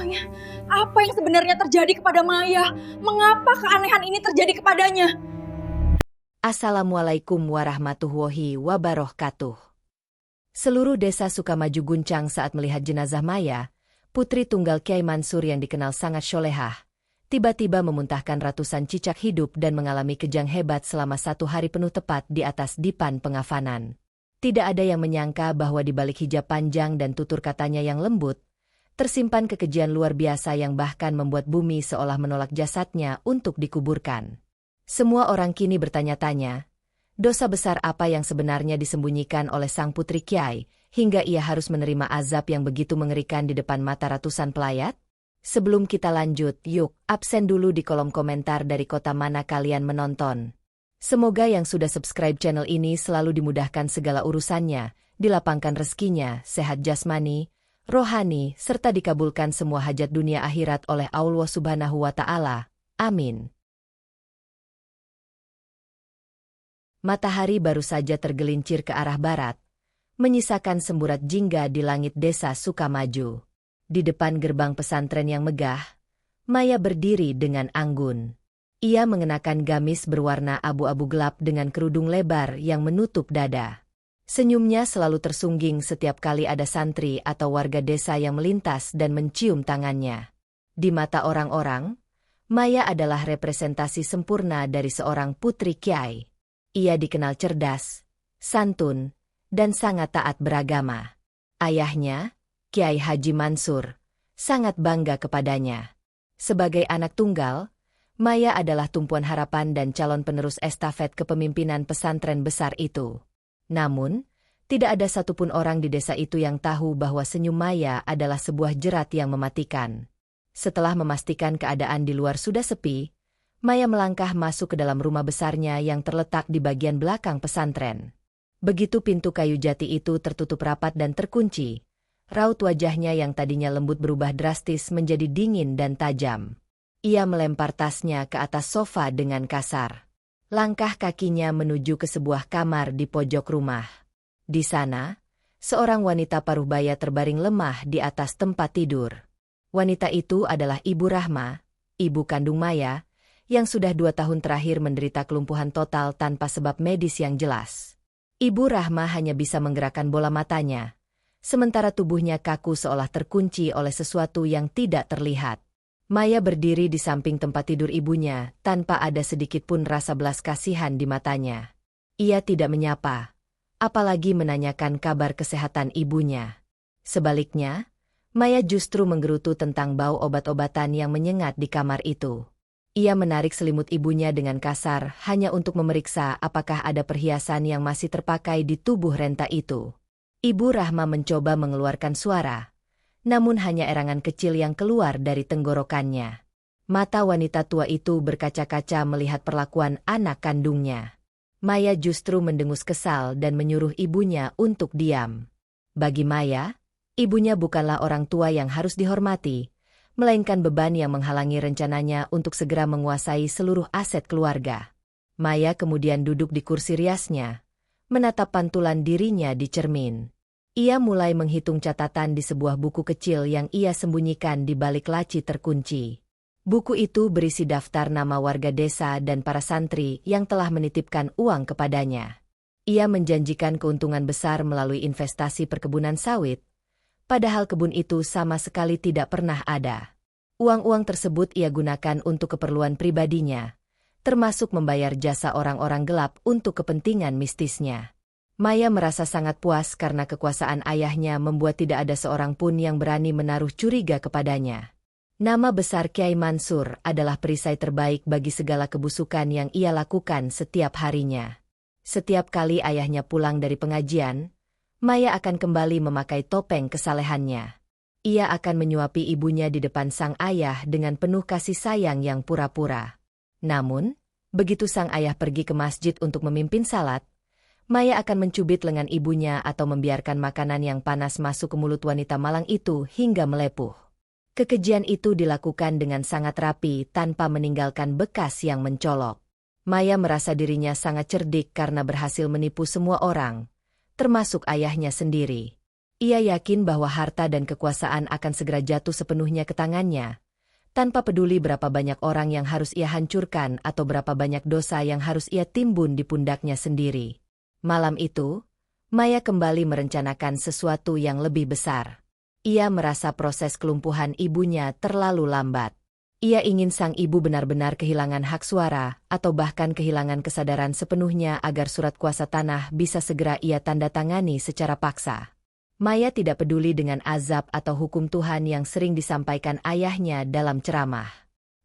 Semuanya, apa yang sebenarnya terjadi kepada Maya? Mengapa keanehan ini terjadi kepadanya? Assalamualaikum warahmatullahi wabarakatuh. Seluruh desa Sukamaju guncang saat melihat jenazah Maya, putri tunggal Kyai Mansur yang dikenal sangat syolehah, tiba-tiba memuntahkan ratusan cicak hidup dan mengalami kejang hebat selama 1 hari penuh tepat di atas dipan pengafanan. Tidak ada yang menyangka bahwa di balik hijab panjang dan tutur katanya yang lembut, tersimpan kekejian luar biasa yang bahkan membuat bumi seolah menolak jasadnya untuk dikuburkan. Semua orang kini bertanya-tanya, dosa besar apa yang sebenarnya disembunyikan oleh sang putri Kyai, hingga ia harus menerima azab yang begitu mengerikan di depan mata ratusan pelayat? Sebelum kita lanjut, yuk, absen dulu di kolom komentar dari kota mana kalian menonton. Semoga yang sudah subscribe channel ini selalu dimudahkan segala urusannya, dilapangkan rezekinya, sehat jasmani, rohani, serta dikabulkan semua hajat dunia akhirat oleh Allah Subhanahu wa Ta'ala. Amin. Matahari baru saja tergelincir ke arah barat, menyisakan semburat jingga di langit desa Sukamaju. Di depan gerbang pesantren yang megah, Maya berdiri dengan anggun. Ia mengenakan gamis berwarna abu-abu gelap dengan kerudung lebar yang menutup dada. Senyumnya selalu tersungging setiap kali ada santri atau warga desa yang melintas dan mencium tangannya. Di mata orang-orang, Maya adalah representasi sempurna dari seorang putri Kyai. Ia dikenal cerdas, santun, dan sangat taat beragama. Ayahnya, Kyai Haji Mansur, sangat bangga kepadanya. Sebagai anak tunggal, Maya adalah tumpuan harapan dan calon penerus estafet kepemimpinan pesantren besar itu. Namun, tidak ada satupun orang di desa itu yang tahu bahwa senyum Maya adalah sebuah jerat yang mematikan. Setelah memastikan keadaan di luar sudah sepi, Maya melangkah masuk ke dalam rumah besarnya yang terletak di bagian belakang pesantren. Begitu pintu kayu jati itu tertutup rapat dan terkunci, raut wajahnya yang tadinya lembut berubah drastis menjadi dingin dan tajam. Ia melempar tasnya ke atas sofa dengan kasar. Langkah kakinya menuju ke sebuah kamar di pojok rumah. Di sana, seorang wanita paruh-baya terbaring lemah di atas tempat tidur. Wanita itu adalah Ibu Rahma, ibu kandung Maya, yang sudah 2 tahun terakhir menderita kelumpuhan total tanpa sebab medis yang jelas. Ibu Rahma hanya bisa menggerakkan bola matanya, sementara tubuhnya kaku seolah terkunci oleh sesuatu yang tidak terlihat. Maya berdiri di samping tempat tidur ibunya tanpa ada sedikit pun rasa belas kasihan di matanya. Ia tidak menyapa, apalagi menanyakan kabar kesehatan ibunya. Sebaliknya, Maya justru menggerutu tentang bau obat-obatan yang menyengat di kamar itu. Ia menarik selimut ibunya dengan kasar hanya untuk memeriksa apakah ada perhiasan yang masih terpakai di tubuh renta itu. Ibu Rahma mencoba mengeluarkan suara, namun hanya erangan kecil yang keluar dari tenggorokannya. Mata wanita tua itu berkaca-kaca melihat perlakuan anak kandungnya. Maya justru mendengus kesal dan menyuruh ibunya untuk diam. Bagi Maya, ibunya bukanlah orang tua yang harus dihormati, melainkan beban yang menghalangi rencananya untuk segera menguasai seluruh aset keluarga. Maya kemudian duduk di kursi riasnya, menatap pantulan dirinya di cermin. Ia mulai menghitung catatan di sebuah buku kecil yang ia sembunyikan di balik laci terkunci. Buku itu berisi daftar nama warga desa dan para santri yang telah menitipkan uang kepadanya. Ia menjanjikan keuntungan besar melalui investasi perkebunan sawit, padahal kebun itu sama sekali tidak pernah ada. Uang-uang tersebut ia gunakan untuk keperluan pribadinya, termasuk membayar jasa orang-orang gelap untuk kepentingan mistisnya. Maya merasa sangat puas karena kekuasaan ayahnya membuat tidak ada seorang pun yang berani menaruh curiga kepadanya. Nama besar Kyai Mansur adalah perisai terbaik bagi segala kebusukan yang ia lakukan setiap harinya. Setiap kali ayahnya pulang dari pengajian, Maya akan kembali memakai topeng kesalehannya. Ia akan menyuapi ibunya di depan sang ayah dengan penuh kasih sayang yang pura-pura. Namun, begitu sang ayah pergi ke masjid untuk memimpin salat, Maya akan mencubit lengan ibunya atau membiarkan makanan yang panas masuk ke mulut wanita malang itu hingga melepuh. Kekejian itu dilakukan dengan sangat rapi tanpa meninggalkan bekas yang mencolok. Maya merasa dirinya sangat cerdik karena berhasil menipu semua orang, termasuk ayahnya sendiri. Ia yakin bahwa harta dan kekuasaan akan segera jatuh sepenuhnya ke tangannya, tanpa peduli berapa banyak orang yang harus ia hancurkan atau berapa banyak dosa yang harus ia timbun di pundaknya sendiri. Malam itu, Maya kembali merencanakan sesuatu yang lebih besar. Ia merasa proses kelumpuhan ibunya terlalu lambat. Ia ingin sang ibu benar-benar kehilangan hak suara atau bahkan kehilangan kesadaran sepenuhnya agar surat kuasa tanah bisa segera ia tanda tangani secara paksa. Maya tidak peduli dengan azab atau hukum Tuhan yang sering disampaikan ayahnya dalam ceramah.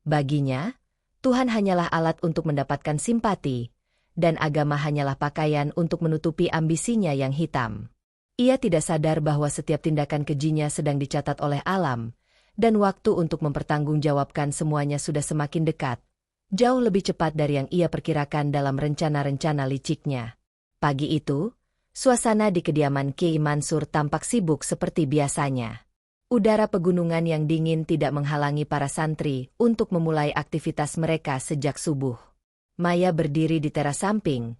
Baginya, Tuhan hanyalah alat untuk mendapatkan simpati, dan agama hanyalah pakaian untuk menutupi ambisinya yang hitam. Ia tidak sadar bahwa setiap tindakan kejinya sedang dicatat oleh alam, dan waktu untuk mempertanggungjawabkan semuanya sudah semakin dekat, jauh lebih cepat dari yang ia perkirakan dalam rencana-rencana liciknya. Pagi itu, suasana di kediaman Kiai Mansur tampak sibuk seperti biasanya. Udara pegunungan yang dingin tidak menghalangi para santri untuk memulai aktivitas mereka sejak subuh. Maya berdiri di teras samping,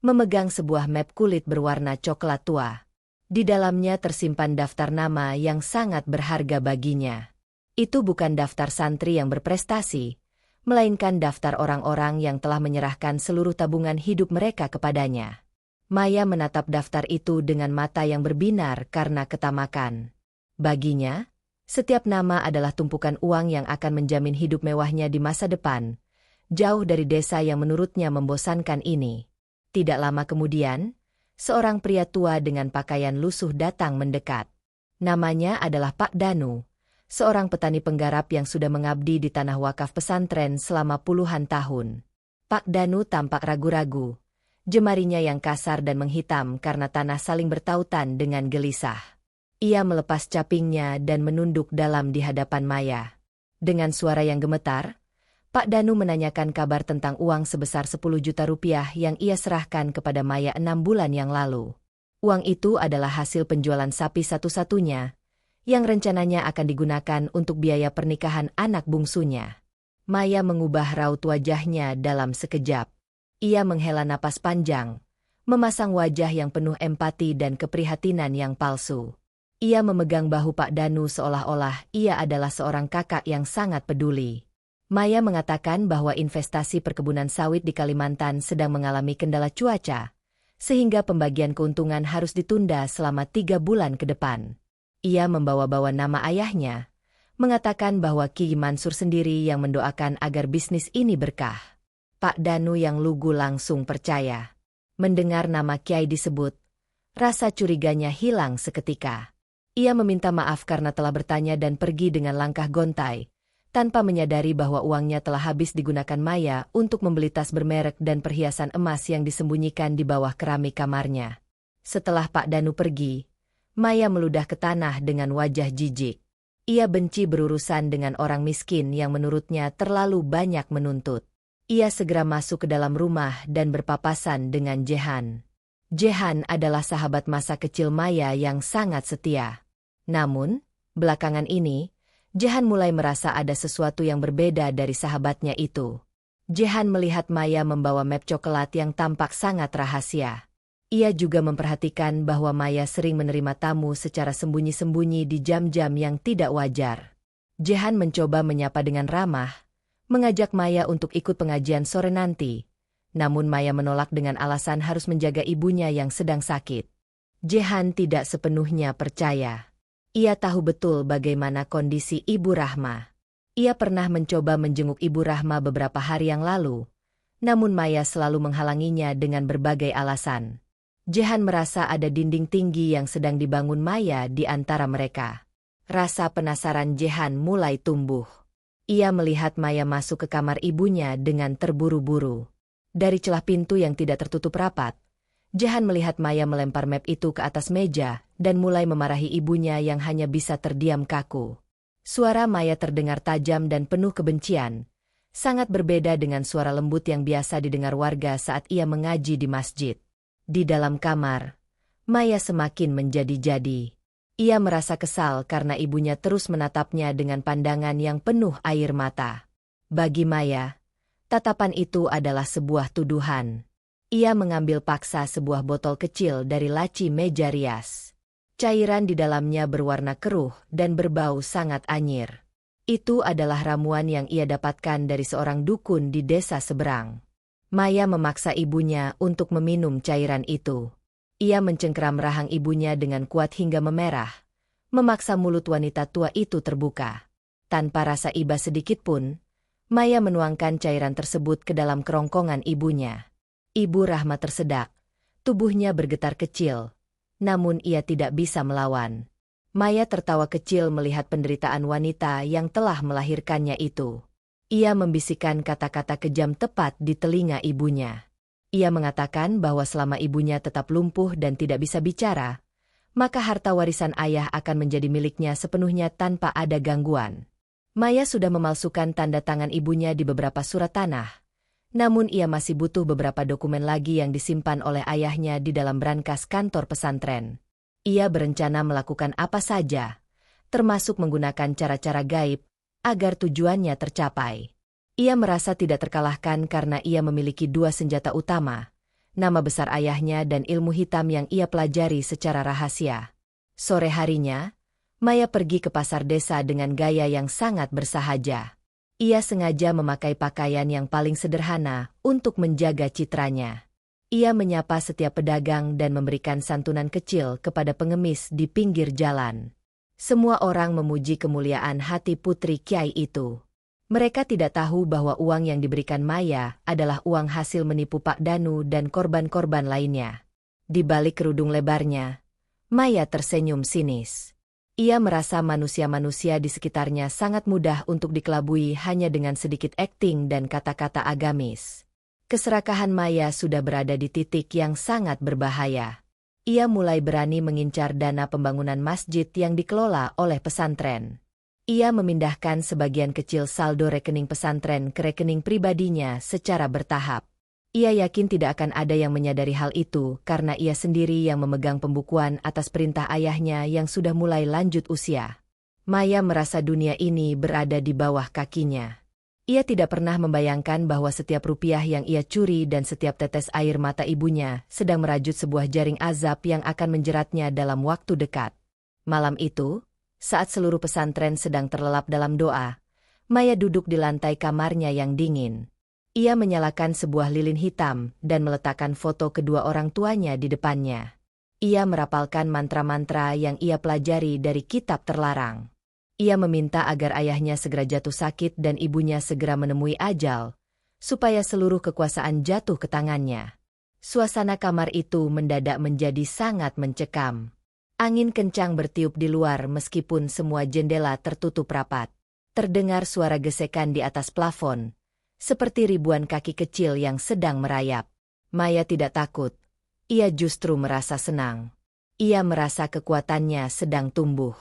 memegang sebuah map kulit berwarna coklat tua. Di dalamnya tersimpan daftar nama yang sangat berharga baginya. Itu bukan daftar santri yang berprestasi, melainkan daftar orang-orang yang telah menyerahkan seluruh tabungan hidup mereka kepadanya. Maya menatap daftar itu dengan mata yang berbinar karena ketamakan. Baginya, setiap nama adalah tumpukan uang yang akan menjamin hidup mewahnya di masa depan, jauh dari desa yang menurutnya membosankan ini. Tidak lama kemudian, seorang pria tua dengan pakaian lusuh datang mendekat. Namanya adalah Pak Danu, seorang petani penggarap yang sudah mengabdi di tanah wakaf pesantren selama puluhan tahun. Pak Danu tampak ragu-ragu. Jemarinya yang kasar dan menghitam karena tanah saling bertautan dengan gelisah. Ia melepas capingnya dan menunduk dalam di hadapan Maya. Dengan suara yang gemetar, Pak Danu menanyakan kabar tentang uang sebesar 10 juta rupiah yang ia serahkan kepada Maya 6 bulan yang lalu. Uang itu adalah hasil penjualan sapi satu-satunya, yang rencananya akan digunakan untuk biaya pernikahan anak bungsunya. Maya mengubah raut wajahnya dalam sekejap. Ia menghela napas panjang, memasang wajah yang penuh empati dan keprihatinan yang palsu. Ia memegang bahu Pak Danu seolah-olah ia adalah seorang kakak yang sangat peduli. Maya mengatakan bahwa investasi perkebunan sawit di Kalimantan sedang mengalami kendala cuaca, sehingga pembagian keuntungan harus ditunda selama 3 bulan ke depan. Ia membawa-bawa nama ayahnya, mengatakan bahwa Kiai Mansur sendiri yang mendoakan agar bisnis ini berkah. Pak Danu yang lugu langsung percaya. Mendengar nama Kiai disebut, rasa curiganya hilang seketika. Ia meminta maaf karena telah bertanya dan pergi dengan langkah gontai, tanpa menyadari bahwa uangnya telah habis digunakan Maya untuk membeli tas bermerek dan perhiasan emas yang disembunyikan di bawah keramik kamarnya. Setelah Pak Danu pergi, Maya meludah ke tanah dengan wajah jijik. Ia benci berurusan dengan orang miskin yang menurutnya terlalu banyak menuntut. Ia segera masuk ke dalam rumah dan berpapasan dengan Jehan. Jehan adalah sahabat masa kecil Maya yang sangat setia. Namun, belakangan ini, Jehan mulai merasa ada sesuatu yang berbeda dari sahabatnya itu. Jehan melihat Maya membawa map coklat yang tampak sangat rahasia. Ia juga memperhatikan bahwa Maya sering menerima tamu secara sembunyi-sembunyi di jam-jam yang tidak wajar. Jehan mencoba menyapa dengan ramah, mengajak Maya untuk ikut pengajian sore nanti, namun Maya menolak dengan alasan harus menjaga ibunya yang sedang sakit. Jehan tidak sepenuhnya percaya. Ia tahu betul bagaimana kondisi Ibu Rahma. Ia pernah mencoba menjenguk Ibu Rahma beberapa hari yang lalu, namun Maya selalu menghalanginya dengan berbagai alasan. Jehan merasa ada dinding tinggi yang sedang dibangun Maya di antara mereka. Rasa penasaran Jehan mulai tumbuh. Ia melihat Maya masuk ke kamar ibunya dengan terburu-buru. Dari celah pintu yang tidak tertutup rapat, Jehan melihat Maya melempar map itu ke atas meja dan mulai memarahi ibunya yang hanya bisa terdiam kaku. Suara Maya terdengar tajam dan penuh kebencian, sangat berbeda dengan suara lembut yang biasa didengar warga saat ia mengaji di masjid. Di dalam kamar, Maya semakin menjadi-jadi. Ia merasa kesal karena ibunya terus menatapnya dengan pandangan yang penuh air mata. Bagi Maya, tatapan itu adalah sebuah tuduhan. Ia mengambil paksa sebuah botol kecil dari laci meja rias. Cairan di dalamnya berwarna keruh dan berbau sangat anyir. Itu adalah ramuan yang ia dapatkan dari seorang dukun di desa seberang. Maya memaksa ibunya untuk meminum cairan itu. Ia mencengkeram rahang ibunya dengan kuat hingga memerah, memaksa mulut wanita tua itu terbuka. Tanpa rasa iba sedikitpun, Maya menuangkan cairan tersebut ke dalam kerongkongan ibunya. Ibu Rahma tersedak, tubuhnya bergetar kecil, namun ia tidak bisa melawan. Maya tertawa kecil melihat penderitaan wanita yang telah melahirkannya itu. Ia membisikkan kata-kata kejam tepat di telinga ibunya. Ia mengatakan bahwa selama ibunya tetap lumpuh dan tidak bisa bicara, maka harta warisan ayah akan menjadi miliknya sepenuhnya tanpa ada gangguan. Maya sudah memalsukan tanda tangan ibunya di beberapa surat tanah, namun ia masih butuh beberapa dokumen lagi yang disimpan oleh ayahnya di dalam brankas kantor pesantren. Ia berencana melakukan apa saja, termasuk menggunakan cara-cara gaib, agar tujuannya tercapai. Ia merasa tidak terkalahkan karena ia memiliki dua senjata utama, nama besar ayahnya dan ilmu hitam yang ia pelajari secara rahasia. Sore harinya, Maya pergi ke pasar desa dengan gaya yang sangat bersahaja. Ia sengaja memakai pakaian yang paling sederhana untuk menjaga citranya. Ia menyapa setiap pedagang dan memberikan santunan kecil kepada pengemis di pinggir jalan. Semua orang memuji kemuliaan hati putri Kiai itu. Mereka tidak tahu bahwa uang yang diberikan Maya adalah uang hasil menipu Pak Danu dan korban-korban lainnya. Di balik kerudung lebarnya, Maya tersenyum sinis. Ia merasa manusia-manusia di sekitarnya sangat mudah untuk dikelabui hanya dengan sedikit akting dan kata-kata agamis. Keserakahan Maya sudah berada di titik yang sangat berbahaya. Ia mulai berani mengincar dana pembangunan masjid yang dikelola oleh pesantren. Ia memindahkan sebagian kecil saldo rekening pesantren ke rekening pribadinya secara bertahap. Ia yakin tidak akan ada yang menyadari hal itu karena ia sendiri yang memegang pembukuan atas perintah ayahnya yang sudah mulai lanjut usia. Maya merasa dunia ini berada di bawah kakinya. Ia tidak pernah membayangkan bahwa setiap rupiah yang ia curi dan setiap tetes air mata ibunya sedang merajut sebuah jaring azab yang akan menjeratnya dalam waktu dekat. Malam itu, saat seluruh pesantren sedang terlelap dalam doa, Maya duduk di lantai kamarnya yang dingin. Ia menyalakan sebuah lilin hitam dan meletakkan foto kedua orang tuanya di depannya. Ia merapalkan mantra-mantra yang ia pelajari dari kitab terlarang. Ia meminta agar ayahnya segera jatuh sakit dan ibunya segera menemui ajal, supaya seluruh kekuasaan jatuh ke tangannya. Suasana kamar itu mendadak menjadi sangat mencekam. Angin kencang bertiup di luar meskipun semua jendela tertutup rapat. Terdengar suara gesekan di atas plafon, seperti ribuan kaki kecil yang sedang merayap. Maya tidak takut. Ia justru merasa senang. Ia merasa kekuatannya sedang tumbuh.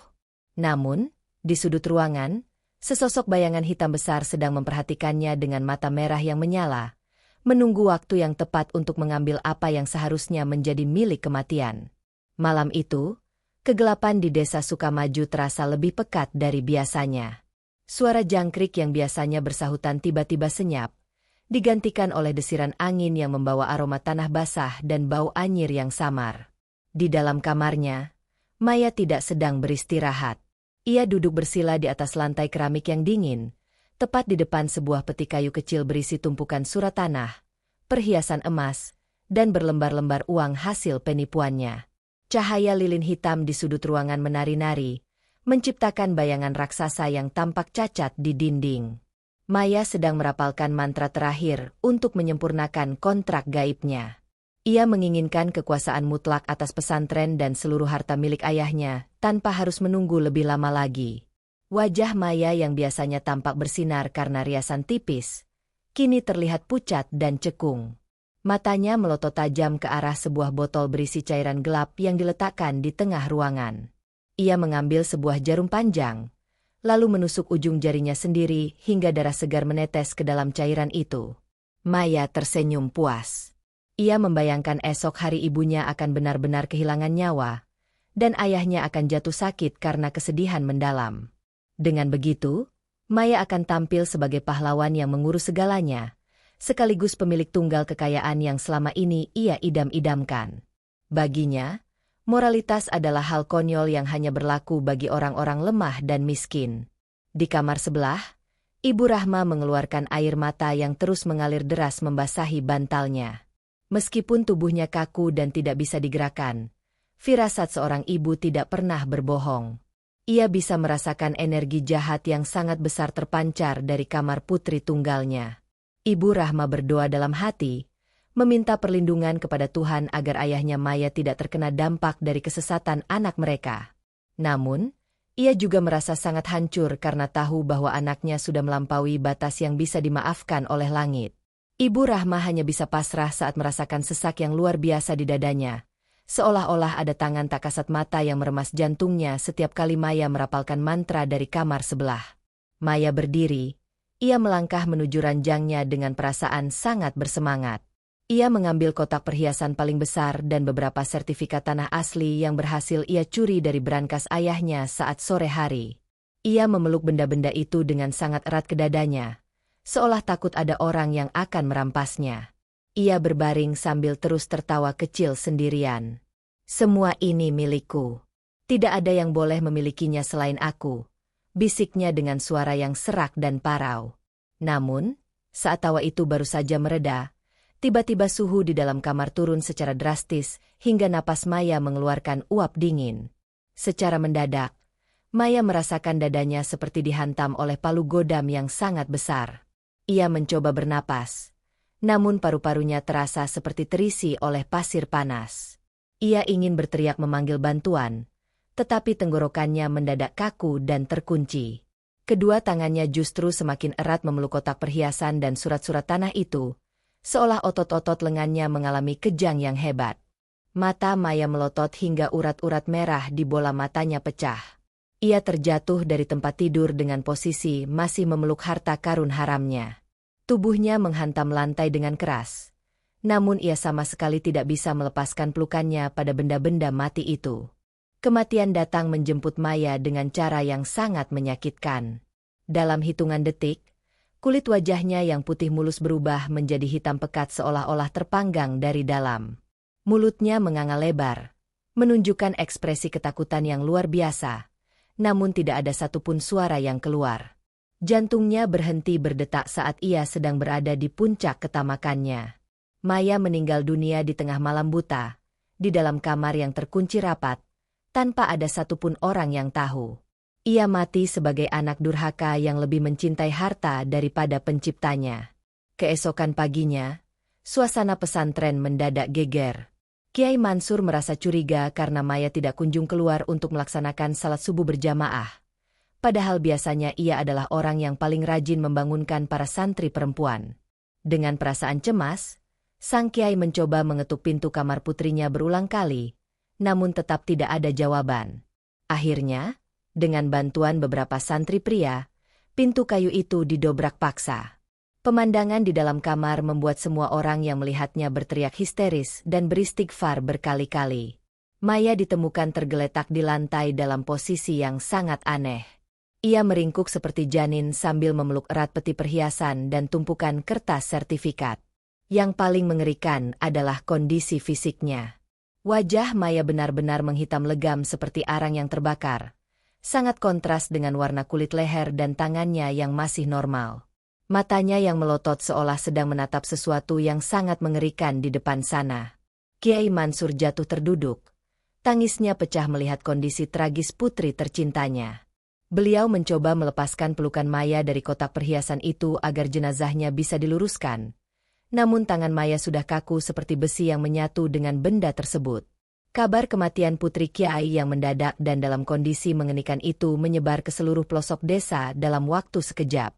Namun, di sudut ruangan, sesosok bayangan hitam besar sedang memperhatikannya dengan mata merah yang menyala, menunggu waktu yang tepat untuk mengambil apa yang seharusnya menjadi milik kematian. Malam itu, kegelapan di desa Sukamaju terasa lebih pekat dari biasanya. Suara jangkrik yang biasanya bersahutan tiba-tiba senyap, digantikan oleh desiran angin yang membawa aroma tanah basah dan bau anyir yang samar. Di dalam kamarnya, Maya tidak sedang beristirahat. Ia duduk bersila di atas lantai keramik yang dingin, tepat di depan sebuah peti kayu kecil berisi tumpukan surat tanah, perhiasan emas, dan berlembar-lembar uang hasil penipuannya. Cahaya lilin hitam di sudut ruangan menari-nari, menciptakan bayangan raksasa yang tampak cacat di dinding. Maya sedang merapalkan mantra terakhir untuk menyempurnakan kontrak gaibnya. Ia menginginkan kekuasaan mutlak atas pesantren dan seluruh harta milik ayahnya, tanpa harus menunggu lebih lama lagi. Wajah Maya yang biasanya tampak bersinar karena riasan tipis, kini terlihat pucat dan cekung. Matanya melotot tajam ke arah sebuah botol berisi cairan gelap yang diletakkan di tengah ruangan. Ia mengambil sebuah jarum panjang, lalu menusuk ujung jarinya sendiri hingga darah segar menetes ke dalam cairan itu. Maya tersenyum puas. Ia membayangkan esok hari ibunya akan benar-benar kehilangan nyawa, dan ayahnya akan jatuh sakit karena kesedihan mendalam. Dengan begitu, Maya akan tampil sebagai pahlawan yang mengurus segalanya, sekaligus pemilik tunggal kekayaan yang selama ini ia idam-idamkan. Baginya, Moralitas adalah hal konyol yang hanya berlaku bagi orang-orang lemah dan miskin. Di kamar sebelah, Ibu Rahma mengeluarkan air mata yang terus mengalir deras membasahi bantalnya. Meskipun tubuhnya kaku dan tidak bisa digerakkan, firasat seorang ibu tidak pernah berbohong. Ia bisa merasakan energi jahat yang sangat besar terpancar dari kamar putri tunggalnya. Ibu Rahma berdoa dalam hati, meminta perlindungan kepada Tuhan agar ayahnya Maya tidak terkena dampak dari kesesatan anak mereka. Namun, ia juga merasa sangat hancur karena tahu bahwa anaknya sudah melampaui batas yang bisa dimaafkan oleh langit. Ibu Rahma hanya bisa pasrah saat merasakan sesak yang luar biasa di dadanya, seolah-olah ada tangan tak kasat mata yang meremas jantungnya setiap kali Maya merapalkan mantra dari kamar sebelah. Maya berdiri, ia melangkah menuju ranjangnya dengan perasaan sangat bersemangat. Ia mengambil kotak perhiasan paling besar dan beberapa sertifikat tanah asli yang berhasil ia curi dari brankas ayahnya saat sore hari. Ia memeluk benda-benda itu dengan sangat erat ke dadanya, seolah takut ada orang yang akan merampasnya. Ia berbaring sambil terus tertawa kecil sendirian. "Semua ini milikku. Tidak ada yang boleh memilikinya selain aku," bisiknya dengan suara yang serak dan parau. Namun, saat tawa itu baru saja mereda, tiba-tiba suhu di dalam kamar turun secara drastis hingga napas Maya mengeluarkan uap dingin. Secara mendadak, Maya merasakan dadanya seperti dihantam oleh palu godam yang sangat besar. Ia mencoba bernapas, namun paru-parunya terasa seperti terisi oleh pasir panas. Ia ingin berteriak memanggil bantuan, tetapi tenggorokannya mendadak kaku dan terkunci. Kedua tangannya justru semakin erat memeluk kotak perhiasan dan surat-surat tanah itu, seolah otot-otot lengannya mengalami kejang yang hebat. Mata Maya melotot hingga urat-urat merah di bola matanya pecah. Ia terjatuh dari tempat tidur dengan posisi masih memeluk harta karun haramnya. Tubuhnya menghantam lantai dengan keras. Namun ia sama sekali tidak bisa melepaskan pelukannya pada benda-benda mati itu. Kematian datang menjemput Maya dengan cara yang sangat menyakitkan. Dalam hitungan detik, kulit wajahnya yang putih mulus berubah menjadi hitam pekat seolah-olah terpanggang dari dalam. Mulutnya menganga lebar, menunjukkan ekspresi ketakutan yang luar biasa, namun tidak ada satupun suara yang keluar. Jantungnya berhenti berdetak saat ia sedang berada di puncak ketamakannya. Maya meninggal dunia di tengah malam buta, di dalam kamar yang terkunci rapat, tanpa ada satupun orang yang tahu. Ia mati sebagai anak durhaka yang lebih mencintai harta daripada penciptanya. Keesokan paginya, suasana pesantren mendadak geger. Kiai Mansur merasa curiga karena Maya tidak kunjung keluar untuk melaksanakan salat subuh berjamaah. Padahal biasanya ia adalah orang yang paling rajin membangunkan para santri perempuan. Dengan perasaan cemas, sang kiai mencoba mengetuk pintu kamar putrinya berulang kali, namun tetap tidak ada jawaban. Akhirnya, dengan bantuan beberapa santri pria, pintu kayu itu didobrak paksa. Pemandangan di dalam kamar membuat semua orang yang melihatnya berteriak histeris dan beristighfar berkali-kali. Maya ditemukan tergeletak di lantai dalam posisi yang sangat aneh. Ia meringkuk seperti janin sambil memeluk erat peti perhiasan dan tumpukan kertas sertifikat. Yang paling mengerikan adalah kondisi fisiknya. Wajah Maya benar-benar menghitam legam seperti arang yang terbakar. Sangat kontras dengan warna kulit leher dan tangannya yang masih normal. Matanya yang melotot seolah sedang menatap sesuatu yang sangat mengerikan di depan sana. Kiai Mansur jatuh terduduk. Tangisnya pecah melihat kondisi tragis putri tercintanya. Beliau mencoba melepaskan pelukan Maya dari kotak perhiasan itu agar jenazahnya bisa diluruskan. Namun tangan Maya sudah kaku seperti besi yang menyatu dengan benda tersebut. Kabar kematian putri Kiai yang mendadak dan dalam kondisi mengenikan itu menyebar ke seluruh pelosok desa dalam waktu sekejap.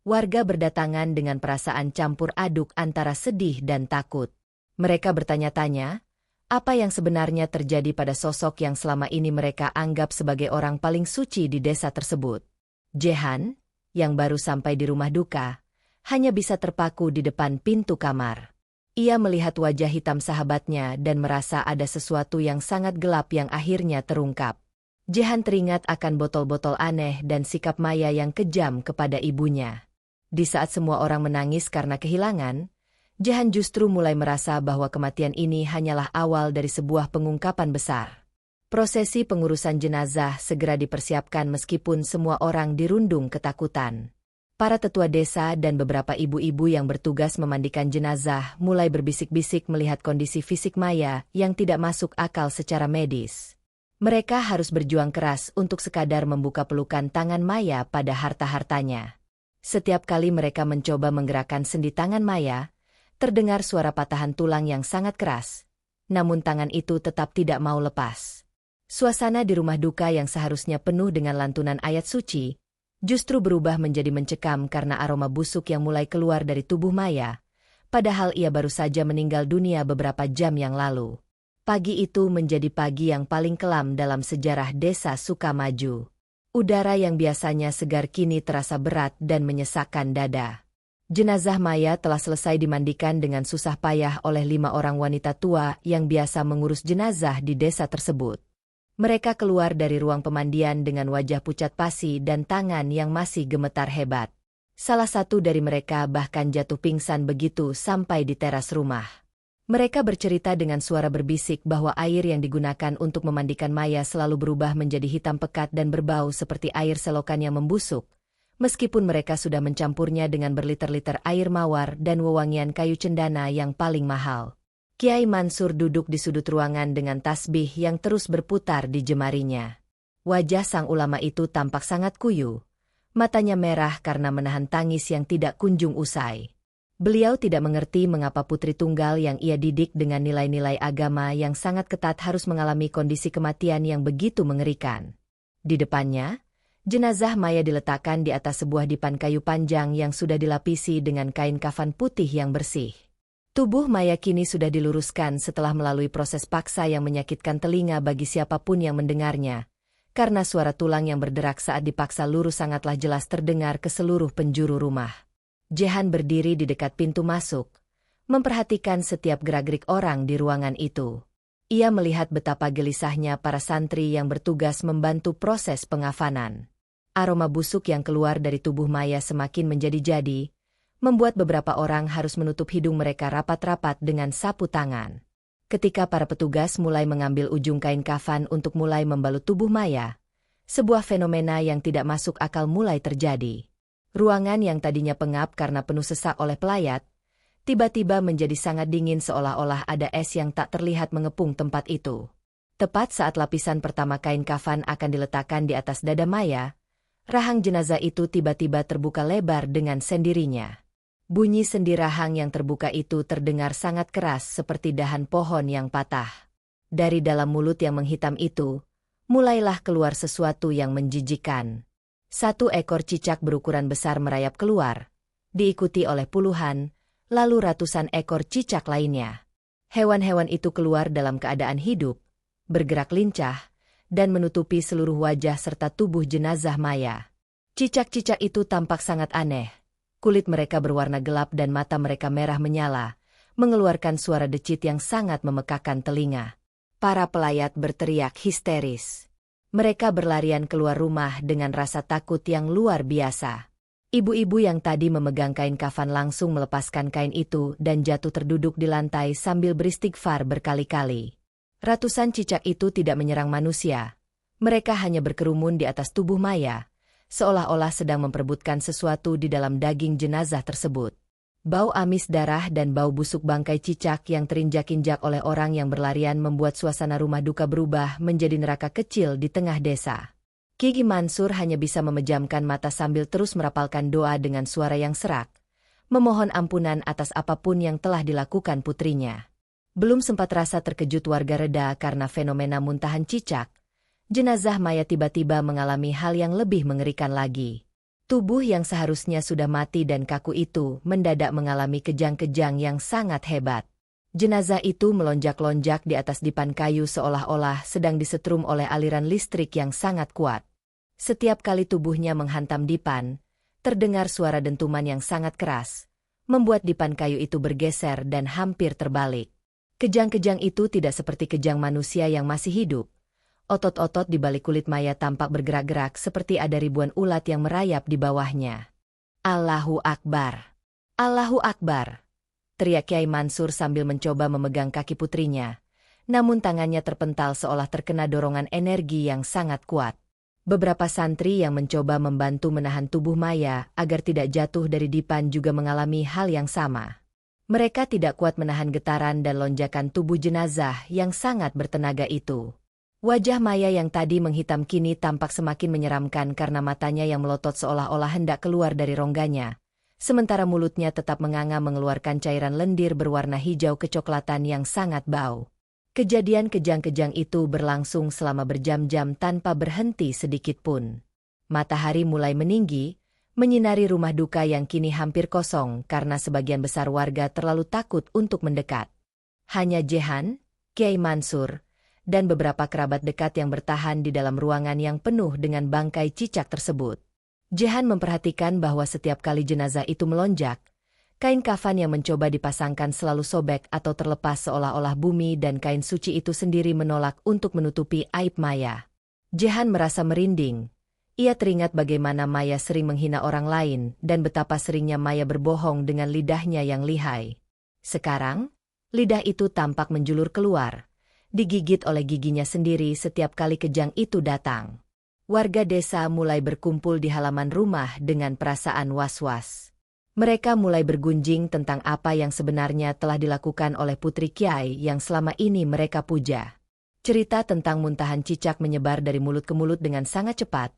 Warga berdatangan dengan perasaan campur aduk antara sedih dan takut. Mereka bertanya-tanya, apa yang sebenarnya terjadi pada sosok yang selama ini mereka anggap sebagai orang paling suci di desa tersebut. Jehan, yang baru sampai di rumah duka, hanya bisa terpaku di depan pintu kamar. Ia melihat wajah hitam sahabatnya dan merasa ada sesuatu yang sangat gelap yang akhirnya terungkap. Jehan teringat akan botol-botol aneh dan sikap Maya yang kejam kepada ibunya. Di saat semua orang menangis karena kehilangan, Jehan justru mulai merasa bahwa kematian ini hanyalah awal dari sebuah pengungkapan besar. Prosesi pengurusan jenazah segera dipersiapkan meskipun semua orang dirundung ketakutan. Para tetua desa dan beberapa ibu-ibu yang bertugas memandikan jenazah mulai berbisik-bisik melihat kondisi fisik Maya yang tidak masuk akal secara medis. Mereka harus berjuang keras untuk sekadar membuka pelukan tangan Maya pada harta-hartanya. Setiap kali mereka mencoba menggerakkan sendi tangan Maya, terdengar suara patahan tulang yang sangat keras. Namun tangan itu tetap tidak mau lepas. Suasana di rumah duka yang seharusnya penuh dengan lantunan ayat suci, justru berubah menjadi mencekam karena aroma busuk yang mulai keluar dari tubuh Maya, padahal ia baru saja meninggal dunia beberapa jam yang lalu. Pagi itu menjadi pagi yang paling kelam dalam sejarah desa Sukamaju. Udara yang biasanya segar kini terasa berat dan menyesakkan dada. Jenazah Maya telah selesai dimandikan dengan susah payah oleh 5 orang wanita tua yang biasa mengurus jenazah di desa tersebut. Mereka keluar dari ruang pemandian dengan wajah pucat pasi dan tangan yang masih gemetar hebat. Salah satu dari mereka bahkan jatuh pingsan begitu sampai di teras rumah. Mereka bercerita dengan suara berbisik bahwa air yang digunakan untuk memandikan Maya selalu berubah menjadi hitam pekat dan berbau seperti air selokan yang membusuk, meskipun mereka sudah mencampurnya dengan berliter-liter air mawar dan wewangian kayu cendana yang paling mahal. Kiai Mansur duduk di sudut ruangan dengan tasbih yang terus berputar di jemarinya. Wajah sang ulama itu tampak sangat kuyu. Matanya merah karena menahan tangis yang tidak kunjung usai. Beliau tidak mengerti mengapa putri tunggal yang ia didik dengan nilai-nilai agama yang sangat ketat harus mengalami kondisi kematian yang begitu mengerikan. Di depannya, jenazah Maya diletakkan di atas sebuah dipan kayu panjang yang sudah dilapisi dengan kain kafan putih yang bersih. Tubuh Maya kini sudah diluruskan setelah melalui proses paksa yang menyakitkan telinga bagi siapapun yang mendengarnya, karena suara tulang yang berderak saat dipaksa lurus sangatlah jelas terdengar ke seluruh penjuru rumah. Jehan berdiri di dekat pintu masuk, memperhatikan setiap gerak-gerik orang di ruangan itu. Ia melihat betapa gelisahnya para santri yang bertugas membantu proses pengafanan. Aroma busuk yang keluar dari tubuh Maya semakin menjadi-jadi, membuat beberapa orang harus menutup hidung mereka rapat-rapat dengan sapu tangan. Ketika para petugas mulai mengambil ujung kain kafan untuk mulai membalut tubuh Maya, sebuah fenomena yang tidak masuk akal mulai terjadi. Ruangan yang tadinya pengap karena penuh sesak oleh pelayat, tiba-tiba menjadi sangat dingin seolah-olah ada es yang tak terlihat mengepung tempat itu. Tepat saat lapisan pertama kain kafan akan diletakkan di atas dada Maya, rahang jenazah itu tiba-tiba terbuka lebar dengan sendirinya. Bunyi sendi rahang yang terbuka itu terdengar sangat keras seperti dahan pohon yang patah. Dari dalam mulut yang menghitam itu, mulailah keluar sesuatu yang menjijikkan. 1 ekor cicak berukuran besar merayap keluar, diikuti oleh puluhan, lalu ratusan ekor cicak lainnya. Hewan-hewan itu keluar dalam keadaan hidup, bergerak lincah, dan menutupi seluruh wajah serta tubuh jenazah Maya. Cicak-cicak itu tampak sangat aneh. Kulit mereka berwarna gelap dan mata mereka merah menyala, mengeluarkan suara decit yang sangat memekakan telinga. Para pelayat berteriak histeris. Mereka berlarian keluar rumah dengan rasa takut yang luar biasa. Ibu-ibu yang tadi memegang kain kafan langsung melepaskan kain itu dan jatuh terduduk di lantai sambil beristighfar berkali-kali. Ratusan cicak itu tidak menyerang manusia. Mereka hanya berkerumun di atas tubuh Maya, seolah-olah sedang memperebutkan sesuatu di dalam daging jenazah tersebut. Bau amis darah dan bau busuk bangkai cicak yang terinjak-injak oleh orang yang berlarian membuat suasana rumah duka berubah menjadi neraka kecil di tengah desa. Kiai Mansur hanya bisa memejamkan mata sambil terus merapalkan doa dengan suara yang serak, memohon ampunan atas apapun yang telah dilakukan putrinya. Belum sempat rasa terkejut warga reda karena fenomena muntahan cicak, jenazah Maya tiba-tiba mengalami hal yang lebih mengerikan lagi. Tubuh yang seharusnya sudah mati dan kaku itu mendadak mengalami kejang-kejang yang sangat hebat. Jenazah itu melonjak-lonjak di atas dipan kayu seolah-olah sedang disetrum oleh aliran listrik yang sangat kuat. Setiap kali tubuhnya menghantam dipan, terdengar suara dentuman yang sangat keras, membuat dipan kayu itu bergeser dan hampir terbalik. Kejang-kejang itu tidak seperti kejang manusia yang masih hidup. Otot-otot di balik kulit Maya tampak bergerak-gerak seperti ada ribuan ulat yang merayap di bawahnya. Allahu Akbar! Allahu Akbar! Teriak Kiai Mansur sambil mencoba memegang kaki putrinya. namun tangannya terpental seolah terkena dorongan energi yang sangat kuat. Beberapa santri yang mencoba membantu menahan tubuh Maya agar tidak jatuh dari dipan juga mengalami hal yang sama. Mereka tidak kuat menahan getaran dan lonjakan tubuh jenazah yang sangat bertenaga itu. Wajah Maya yang tadi menghitam kini tampak semakin menyeramkan karena matanya yang melotot seolah-olah hendak keluar dari rongganya. Sementara mulutnya tetap menganga mengeluarkan cairan lendir berwarna hijau kecoklatan yang sangat bau. Kejadian kejang-kejang itu berlangsung selama berjam-jam tanpa berhenti sedikit pun. Matahari mulai meninggi, menyinari rumah duka yang kini hampir kosong karena sebagian besar warga terlalu takut untuk mendekat. Hanya Jehan, Kiai Mansur, dan beberapa kerabat dekat yang bertahan di dalam ruangan yang penuh dengan bangkai cicak tersebut. Jehan memperhatikan bahwa setiap kali jenazah itu melonjak, kain kafan yang mencoba dipasangkan selalu sobek atau terlepas seolah-olah bumi dan kain suci itu sendiri menolak untuk menutupi aib Maya. Jehan merasa merinding. Ia teringat bagaimana Maya sering menghina orang lain dan betapa seringnya Maya berbohong dengan lidahnya yang lihai. Sekarang, lidah itu tampak menjulur keluar, digigit oleh giginya sendiri setiap kali kejang itu datang. Warga desa mulai berkumpul di halaman rumah dengan perasaan was-was. Mereka mulai bergunjing tentang apa yang sebenarnya telah dilakukan oleh putri Kiai yang selama ini mereka puja. Cerita tentang muntahan cicak menyebar dari mulut ke mulut dengan sangat cepat,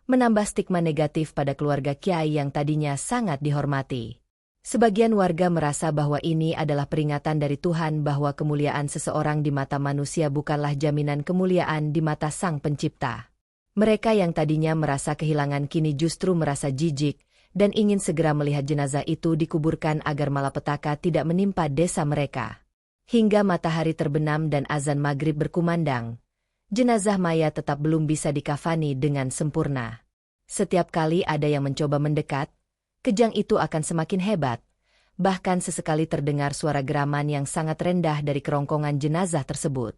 menambah stigma negatif pada keluarga Kiai yang tadinya sangat dihormati. Sebagian warga merasa bahwa ini adalah peringatan dari Tuhan bahwa kemuliaan seseorang di mata manusia bukanlah jaminan kemuliaan di mata Sang Pencipta. Mereka yang tadinya merasa kehilangan kini justru merasa jijik, dan ingin segera melihat jenazah itu dikuburkan agar malapetaka tidak menimpa desa mereka. Hingga matahari terbenam dan azan maghrib berkumandang, jenazah Maya tetap belum bisa dikafani dengan sempurna. Setiap kali ada yang mencoba mendekat, kejang itu akan semakin hebat. Bahkan sesekali terdengar suara geraman yang sangat rendah dari kerongkongan jenazah tersebut.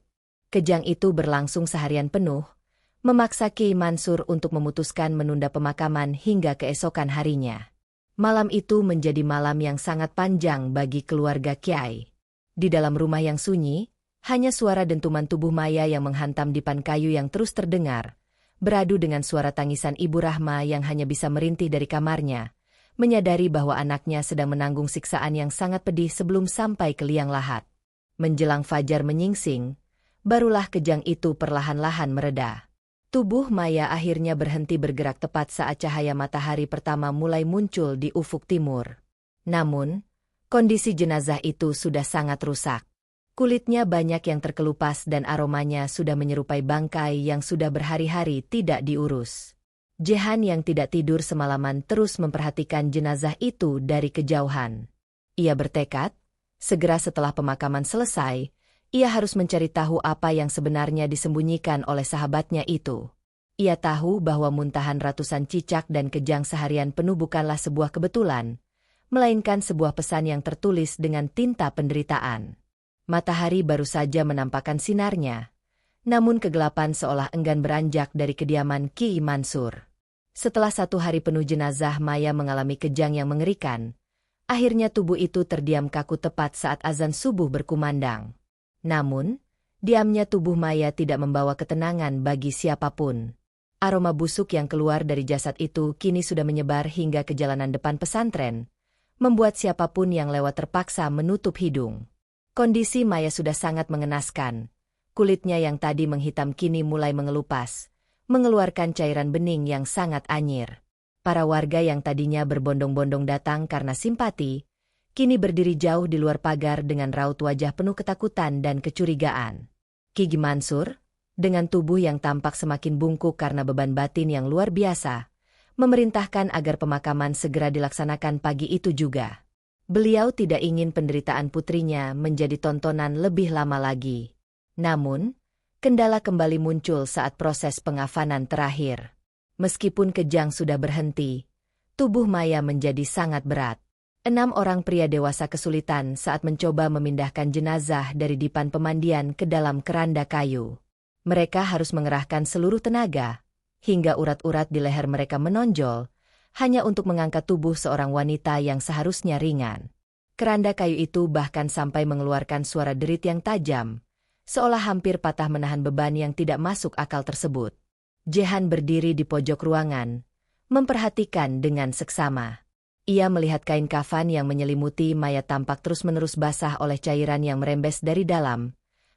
Kejang itu berlangsung seharian penuh, memaksa Kiai Mansur untuk memutuskan menunda pemakaman hingga keesokan harinya. Malam itu menjadi malam yang sangat panjang bagi keluarga Kiai. Di dalam rumah yang sunyi, hanya suara dentuman tubuh Maya yang menghantam dipan kayu yang terus terdengar, beradu dengan suara tangisan Ibu Rahma yang hanya bisa merintih dari kamarnya, menyadari bahwa anaknya sedang menanggung siksaan yang sangat pedih sebelum sampai ke liang lahat. Menjelang fajar menyingsing, barulah kejang itu perlahan-lahan mereda. Tubuh Maya akhirnya berhenti bergerak tepat saat cahaya matahari pertama mulai muncul di ufuk timur. Namun, kondisi jenazah itu sudah sangat rusak. Kulitnya banyak yang terkelupas dan aromanya sudah menyerupai bangkai yang sudah berhari-hari tidak diurus. Jehan yang tidak tidur semalaman terus memperhatikan jenazah itu dari kejauhan. Ia bertekad, segera setelah pemakaman selesai, ia harus mencari tahu apa yang sebenarnya disembunyikan oleh sahabatnya itu. Ia tahu bahwa muntahan ratusan cicak dan kejang seharian penuh bukanlah sebuah kebetulan, melainkan sebuah pesan yang tertulis dengan tinta penderitaan. Matahari baru saja menampakkan sinarnya, namun kegelapan seolah enggan beranjak dari kediaman Kiai Mansur. Setelah 1 hari penuh jenazah Maya mengalami kejang yang mengerikan, akhirnya tubuh itu terdiam kaku tepat saat azan subuh berkumandang. Namun, diamnya tubuh Maya tidak membawa ketenangan bagi siapapun. Aroma busuk yang keluar dari jasad itu kini sudah menyebar hingga ke jalanan depan pesantren, membuat siapapun yang lewat terpaksa menutup hidung. Kondisi Maya sudah sangat mengenaskan. Kulitnya yang tadi menghitam kini mulai mengelupas, mengeluarkan cairan bening yang sangat anyir. Para warga yang tadinya berbondong-bondong datang karena simpati, kini berdiri jauh di luar pagar dengan raut wajah penuh ketakutan dan kecurigaan. Kiai Mansur, dengan tubuh yang tampak semakin bungkuk karena beban batin yang luar biasa, memerintahkan agar pemakaman segera dilaksanakan pagi itu juga. Beliau tidak ingin penderitaan putrinya menjadi tontonan lebih lama lagi. Namun, kendala kembali muncul saat proses pengafanan terakhir. Meskipun kejang sudah berhenti, tubuh Maya menjadi sangat berat. 6 orang pria dewasa kesulitan saat mencoba memindahkan jenazah dari dipan pemandian ke dalam keranda kayu. Mereka harus mengerahkan seluruh tenaga, hingga urat-urat di leher mereka menonjol, hanya untuk mengangkat tubuh seorang wanita yang seharusnya ringan. Keranda kayu itu bahkan sampai mengeluarkan suara derit yang tajam, seolah hampir patah menahan beban yang tidak masuk akal tersebut. Jehan berdiri di pojok ruangan, memperhatikan dengan seksama. Ia melihat kain kafan yang menyelimuti mayat tampak terus-menerus basah oleh cairan yang merembes dari dalam,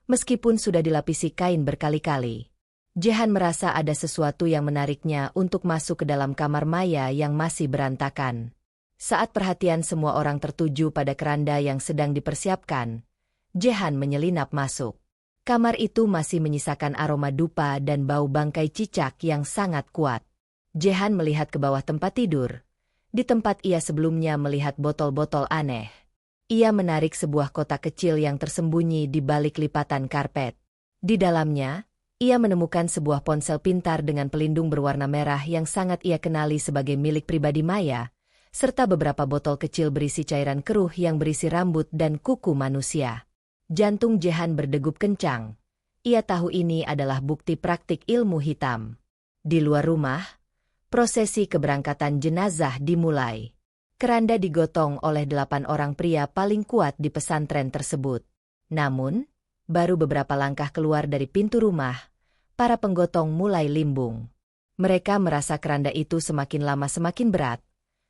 meskipun sudah dilapisi kain berkali-kali. Jehan merasa ada sesuatu yang menariknya untuk masuk ke dalam kamar Maya yang masih berantakan. Saat perhatian semua orang tertuju pada keranda yang sedang dipersiapkan, Jehan menyelinap masuk. Kamar itu masih menyisakan aroma dupa dan bau bangkai cicak yang sangat kuat. Jehan melihat ke bawah tempat tidur. Di tempat ia sebelumnya melihat botol-botol aneh. Ia menarik sebuah kotak kecil yang tersembunyi di balik lipatan karpet. Di dalamnya, ia menemukan sebuah ponsel pintar dengan pelindung berwarna merah yang sangat ia kenali sebagai milik pribadi Maya, serta beberapa botol kecil berisi cairan keruh yang berisi rambut dan kuku manusia. Jantung Jehan berdegup kencang. Ia tahu ini adalah bukti praktik ilmu hitam. Di luar rumah, prosesi keberangkatan jenazah dimulai. Keranda digotong oleh 8 orang pria paling kuat di pesantren tersebut. Namun, baru beberapa langkah keluar dari pintu rumah, para penggotong mulai limbung. Mereka merasa keranda itu semakin lama semakin berat,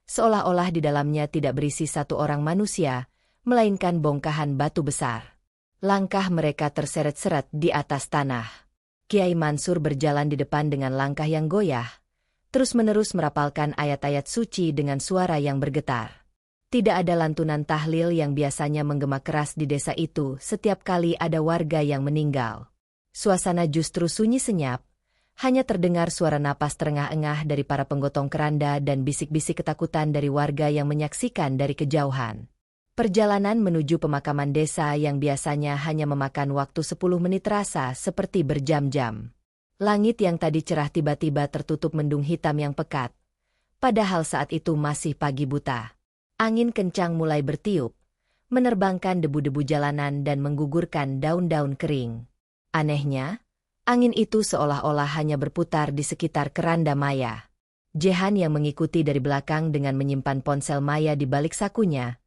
seolah-olah di dalamnya tidak berisi satu orang manusia, melainkan bongkahan batu besar. Langkah mereka terseret-seret di atas tanah. Kiai Mansur berjalan di depan dengan langkah yang goyah, terus-menerus merapalkan ayat-ayat suci dengan suara yang bergetar. Tidak ada lantunan tahlil yang biasanya menggema keras di desa itu setiap kali ada warga yang meninggal. Suasana justru sunyi senyap, hanya terdengar suara napas terengah-engah dari para penggotong keranda dan bisik-bisik ketakutan dari warga yang menyaksikan dari kejauhan. Perjalanan menuju pemakaman desa yang biasanya hanya memakan waktu 10 menit terasa seperti berjam-jam. Langit yang tadi cerah tiba-tiba tertutup mendung hitam yang pekat. Padahal saat itu masih pagi buta. Angin kencang mulai bertiup, menerbangkan debu-debu jalanan dan menggugurkan daun-daun kering. Anehnya, angin itu seolah-olah hanya berputar di sekitar keranda Maya. Jehan yang mengikuti dari belakang dengan menyimpan ponsel Maya di balik sakunya,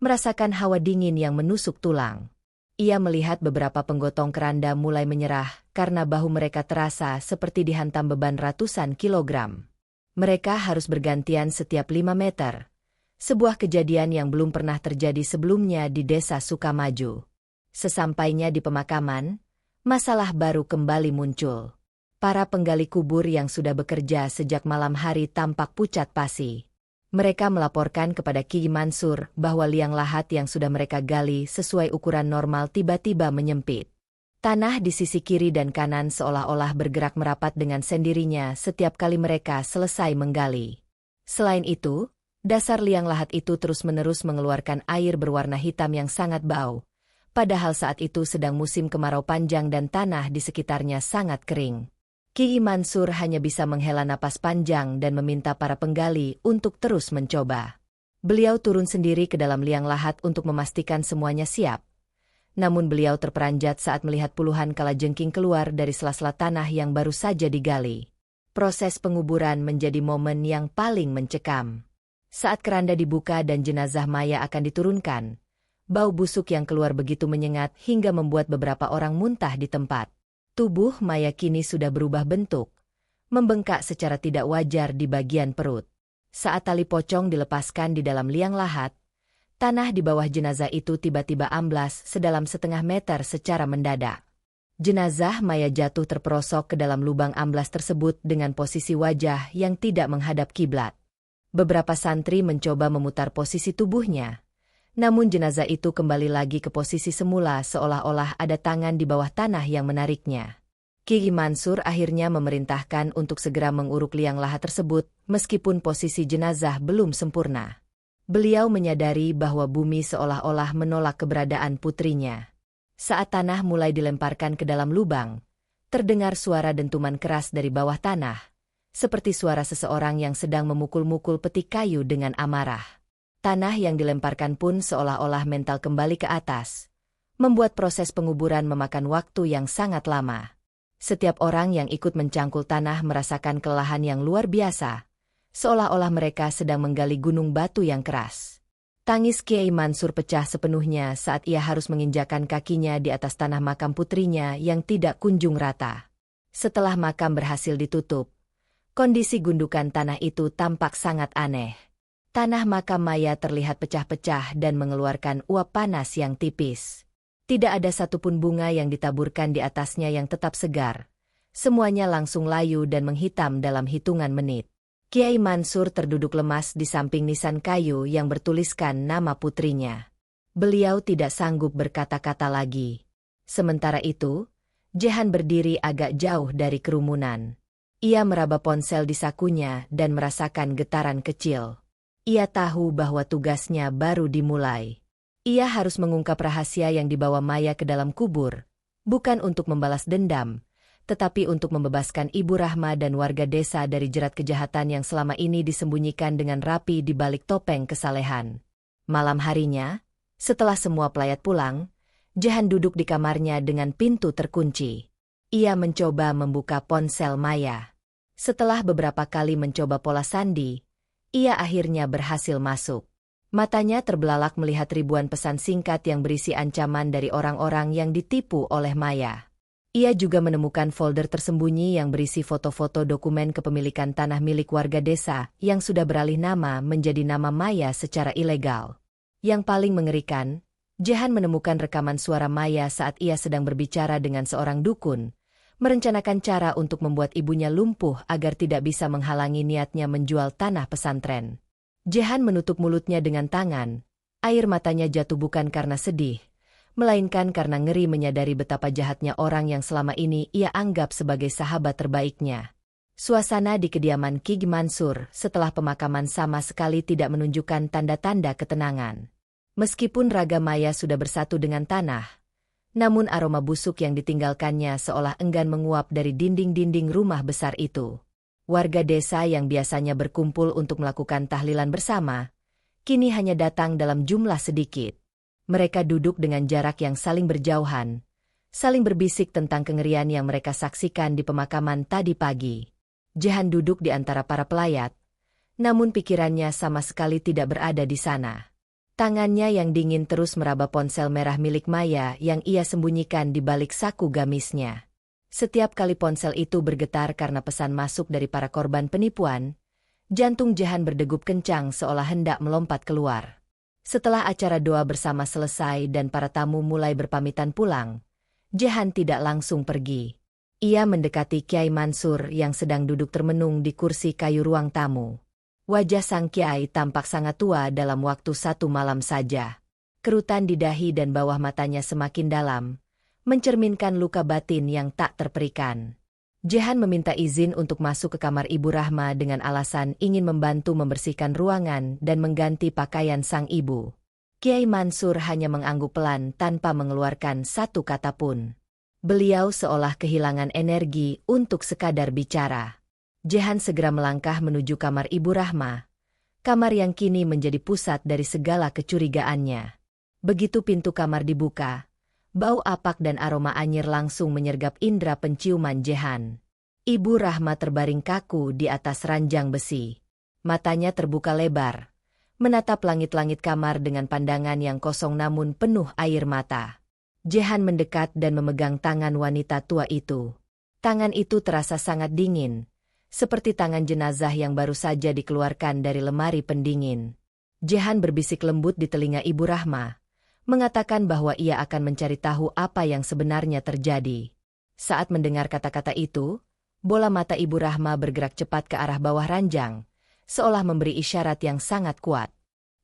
merasakan hawa dingin yang menusuk tulang. Ia melihat beberapa penggotong keranda mulai menyerah karena bahu mereka terasa seperti dihantam beban ratusan kilogram. Mereka harus bergantian setiap 5 meter. Sebuah kejadian yang belum pernah terjadi sebelumnya di desa Sukamaju. Sesampainya di pemakaman, masalah baru kembali muncul. Para penggali kubur yang sudah bekerja sejak malam hari tampak pucat pasi. Mereka melaporkan kepada Kiai Mansur bahwa liang lahat yang sudah mereka gali sesuai ukuran normal tiba-tiba menyempit. Tanah di sisi kiri dan kanan seolah-olah bergerak merapat dengan sendirinya setiap kali mereka selesai menggali. Selain itu, dasar liang lahat itu terus-menerus mengeluarkan air berwarna hitam yang sangat bau. Padahal saat itu sedang musim kemarau panjang dan tanah di sekitarnya sangat kering. Kiai Mansur hanya bisa menghela napas panjang dan meminta para penggali untuk terus mencoba. Beliau turun sendiri ke dalam liang lahat untuk memastikan semuanya siap. Namun beliau terperanjat saat melihat puluhan kalajengking keluar dari sela-sela tanah yang baru saja digali. Proses penguburan menjadi momen yang paling mencekam. Saat keranda dibuka dan jenazah Maya akan diturunkan, bau busuk yang keluar begitu menyengat hingga membuat beberapa orang muntah di tempat. Tubuh Maya kini sudah berubah bentuk, membengkak secara tidak wajar di bagian perut. Saat tali pocong dilepaskan di dalam liang lahat, tanah di bawah jenazah itu tiba-tiba amblas sedalam setengah meter secara mendadak. Jenazah Maya jatuh terperosok ke dalam lubang amblas tersebut dengan posisi wajah yang tidak menghadap kiblat. Beberapa santri mencoba memutar posisi tubuhnya. Namun jenazah itu kembali lagi ke posisi semula seolah-olah ada tangan di bawah tanah yang menariknya. Kiai Mansur akhirnya memerintahkan untuk segera menguruk liang lahat tersebut meskipun posisi jenazah belum sempurna. Beliau menyadari bahwa bumi seolah-olah menolak keberadaan putrinya. Saat tanah mulai dilemparkan ke dalam lubang, terdengar suara dentuman keras dari bawah tanah, seperti suara seseorang yang sedang memukul-mukul peti kayu dengan amarah. Tanah yang dilemparkan pun seolah-olah mental kembali ke atas, membuat proses penguburan memakan waktu yang sangat lama. Setiap orang yang ikut mencangkul tanah merasakan kelelahan yang luar biasa, seolah-olah mereka sedang menggali gunung batu yang keras. Tangis Kiai Mansur pecah sepenuhnya saat ia harus menginjakan kakinya di atas tanah makam putrinya yang tidak kunjung rata. Setelah makam berhasil ditutup, kondisi gundukan tanah itu tampak sangat aneh. Tanah makam Maya terlihat pecah-pecah dan mengeluarkan uap panas yang tipis. Tidak ada satupun bunga yang ditaburkan di atasnya yang tetap segar. Semuanya langsung layu dan menghitam dalam hitungan menit. Kiai Mansur terduduk lemas di samping nisan kayu yang bertuliskan nama putrinya. Beliau tidak sanggup berkata-kata lagi. Sementara itu, Jehan berdiri agak jauh dari kerumunan. Ia meraba ponsel di sakunya dan merasakan getaran kecil. Ia tahu bahwa tugasnya baru dimulai. Ia harus mengungkap rahasia yang dibawa Maya ke dalam kubur, bukan untuk membalas dendam, tetapi untuk membebaskan Ibu Rahma dan warga desa dari jerat kejahatan yang selama ini disembunyikan dengan rapi di balik topeng kesalehan. Malam harinya, setelah semua pelayat pulang, Jehan duduk di kamarnya dengan pintu terkunci. Ia mencoba membuka ponsel Maya. Setelah beberapa kali mencoba pola sandi, ia akhirnya berhasil masuk. Matanya terbelalak melihat ribuan pesan singkat yang berisi ancaman dari orang-orang yang ditipu oleh Maya. Ia juga menemukan folder tersembunyi yang berisi foto-foto dokumen kepemilikan tanah milik warga desa yang sudah beralih nama menjadi nama Maya secara ilegal. Yang paling mengerikan, Jehan menemukan rekaman suara Maya saat ia sedang berbicara dengan seorang dukun, merencanakan cara untuk membuat ibunya lumpuh agar tidak bisa menghalangi niatnya menjual tanah pesantren. Jehan menutup mulutnya dengan tangan, air matanya jatuh bukan karena sedih, melainkan karena ngeri menyadari betapa jahatnya orang yang selama ini ia anggap sebagai sahabat terbaiknya. Suasana di kediaman Ki Mansur setelah pemakaman sama sekali tidak menunjukkan tanda-tanda ketenangan. Meskipun raga Maya sudah bersatu dengan tanah, namun aroma busuk yang ditinggalkannya seolah enggan menguap dari dinding-dinding rumah besar itu. Warga desa yang biasanya berkumpul untuk melakukan tahlilan bersama, kini hanya datang dalam jumlah sedikit. Mereka duduk dengan jarak yang saling berjauhan, saling berbisik tentang kengerian yang mereka saksikan di pemakaman tadi pagi. Jehan duduk di antara para pelayat, namun pikirannya sama sekali tidak berada di sana. Tangannya yang dingin terus meraba ponsel merah milik Maya yang ia sembunyikan di balik saku gamisnya. Setiap kali ponsel itu bergetar karena pesan masuk dari para korban penipuan, jantung Jehan berdegup kencang seolah hendak melompat keluar. Setelah acara doa bersama selesai dan para tamu mulai berpamitan pulang, Jehan tidak langsung pergi. Ia mendekati Kiai Mansur yang sedang duduk termenung di kursi kayu ruang tamu. Wajah sang Kiai tampak sangat tua dalam waktu satu malam saja. Kerutan di dahi dan bawah matanya semakin dalam, mencerminkan luka batin yang tak terperikan. Jehan meminta izin untuk masuk ke kamar Ibu Rahma dengan alasan ingin membantu membersihkan ruangan dan mengganti pakaian sang ibu. Kiai Mansur hanya mengangguk pelan tanpa mengeluarkan satu kata pun. Beliau seolah kehilangan energi untuk sekadar bicara. Jehan segera melangkah menuju kamar Ibu Rahma, kamar yang kini menjadi pusat dari segala kecurigaannya. Begitu pintu kamar dibuka, bau apak dan aroma anyir langsung menyergap indera penciuman Jehan. Ibu Rahma terbaring kaku di atas ranjang besi. Matanya terbuka lebar, menatap langit-langit kamar dengan pandangan yang kosong namun penuh air mata. Jehan mendekat dan memegang tangan wanita tua itu. Tangan itu terasa sangat dingin, seperti tangan jenazah yang baru saja dikeluarkan dari lemari pendingin. Jehan berbisik lembut di telinga Ibu Rahma, mengatakan bahwa ia akan mencari tahu apa yang sebenarnya terjadi. Saat mendengar kata-kata itu, bola mata Ibu Rahma bergerak cepat ke arah bawah ranjang, seolah memberi isyarat yang sangat kuat.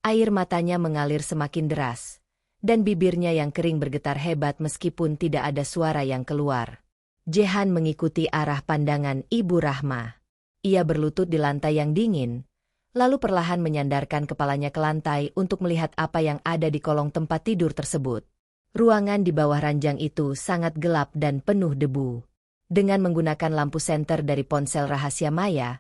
Air matanya mengalir semakin deras, dan bibirnya yang kering bergetar hebat meskipun tidak ada suara yang keluar. Jehan mengikuti arah pandangan Ibu Rahma. Ia berlutut di lantai yang dingin, lalu perlahan menyandarkan kepalanya ke lantai untuk melihat apa yang ada di kolong tempat tidur tersebut. Ruangan di bawah ranjang itu sangat gelap dan penuh debu. Dengan menggunakan lampu senter dari ponsel rahasia Maya,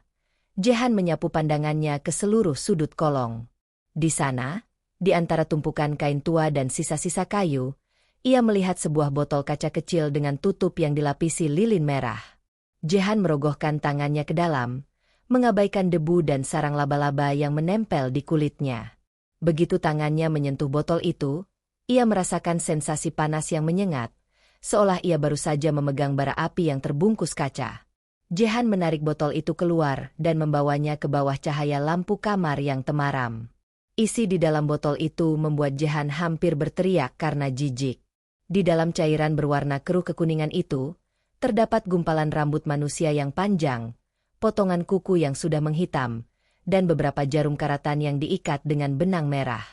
Jehan menyapu pandangannya ke seluruh sudut kolong. Di sana, di antara tumpukan kain tua dan sisa-sisa kayu, ia melihat sebuah botol kaca kecil dengan tutup yang dilapisi lilin merah. Jehan merogohkan tangannya ke dalam, mengabaikan debu dan sarang laba-laba yang menempel di kulitnya. Begitu tangannya menyentuh botol itu, ia merasakan sensasi panas yang menyengat, seolah ia baru saja memegang bara api yang terbungkus kaca. Jehan menarik botol itu keluar dan membawanya ke bawah cahaya lampu kamar yang temaram. Isi di dalam botol itu membuat Jehan hampir berteriak karena jijik. Di dalam cairan berwarna keruh kekuningan itu, terdapat gumpalan rambut manusia yang panjang, potongan kuku yang sudah menghitam, dan beberapa jarum karatan yang diikat dengan benang merah.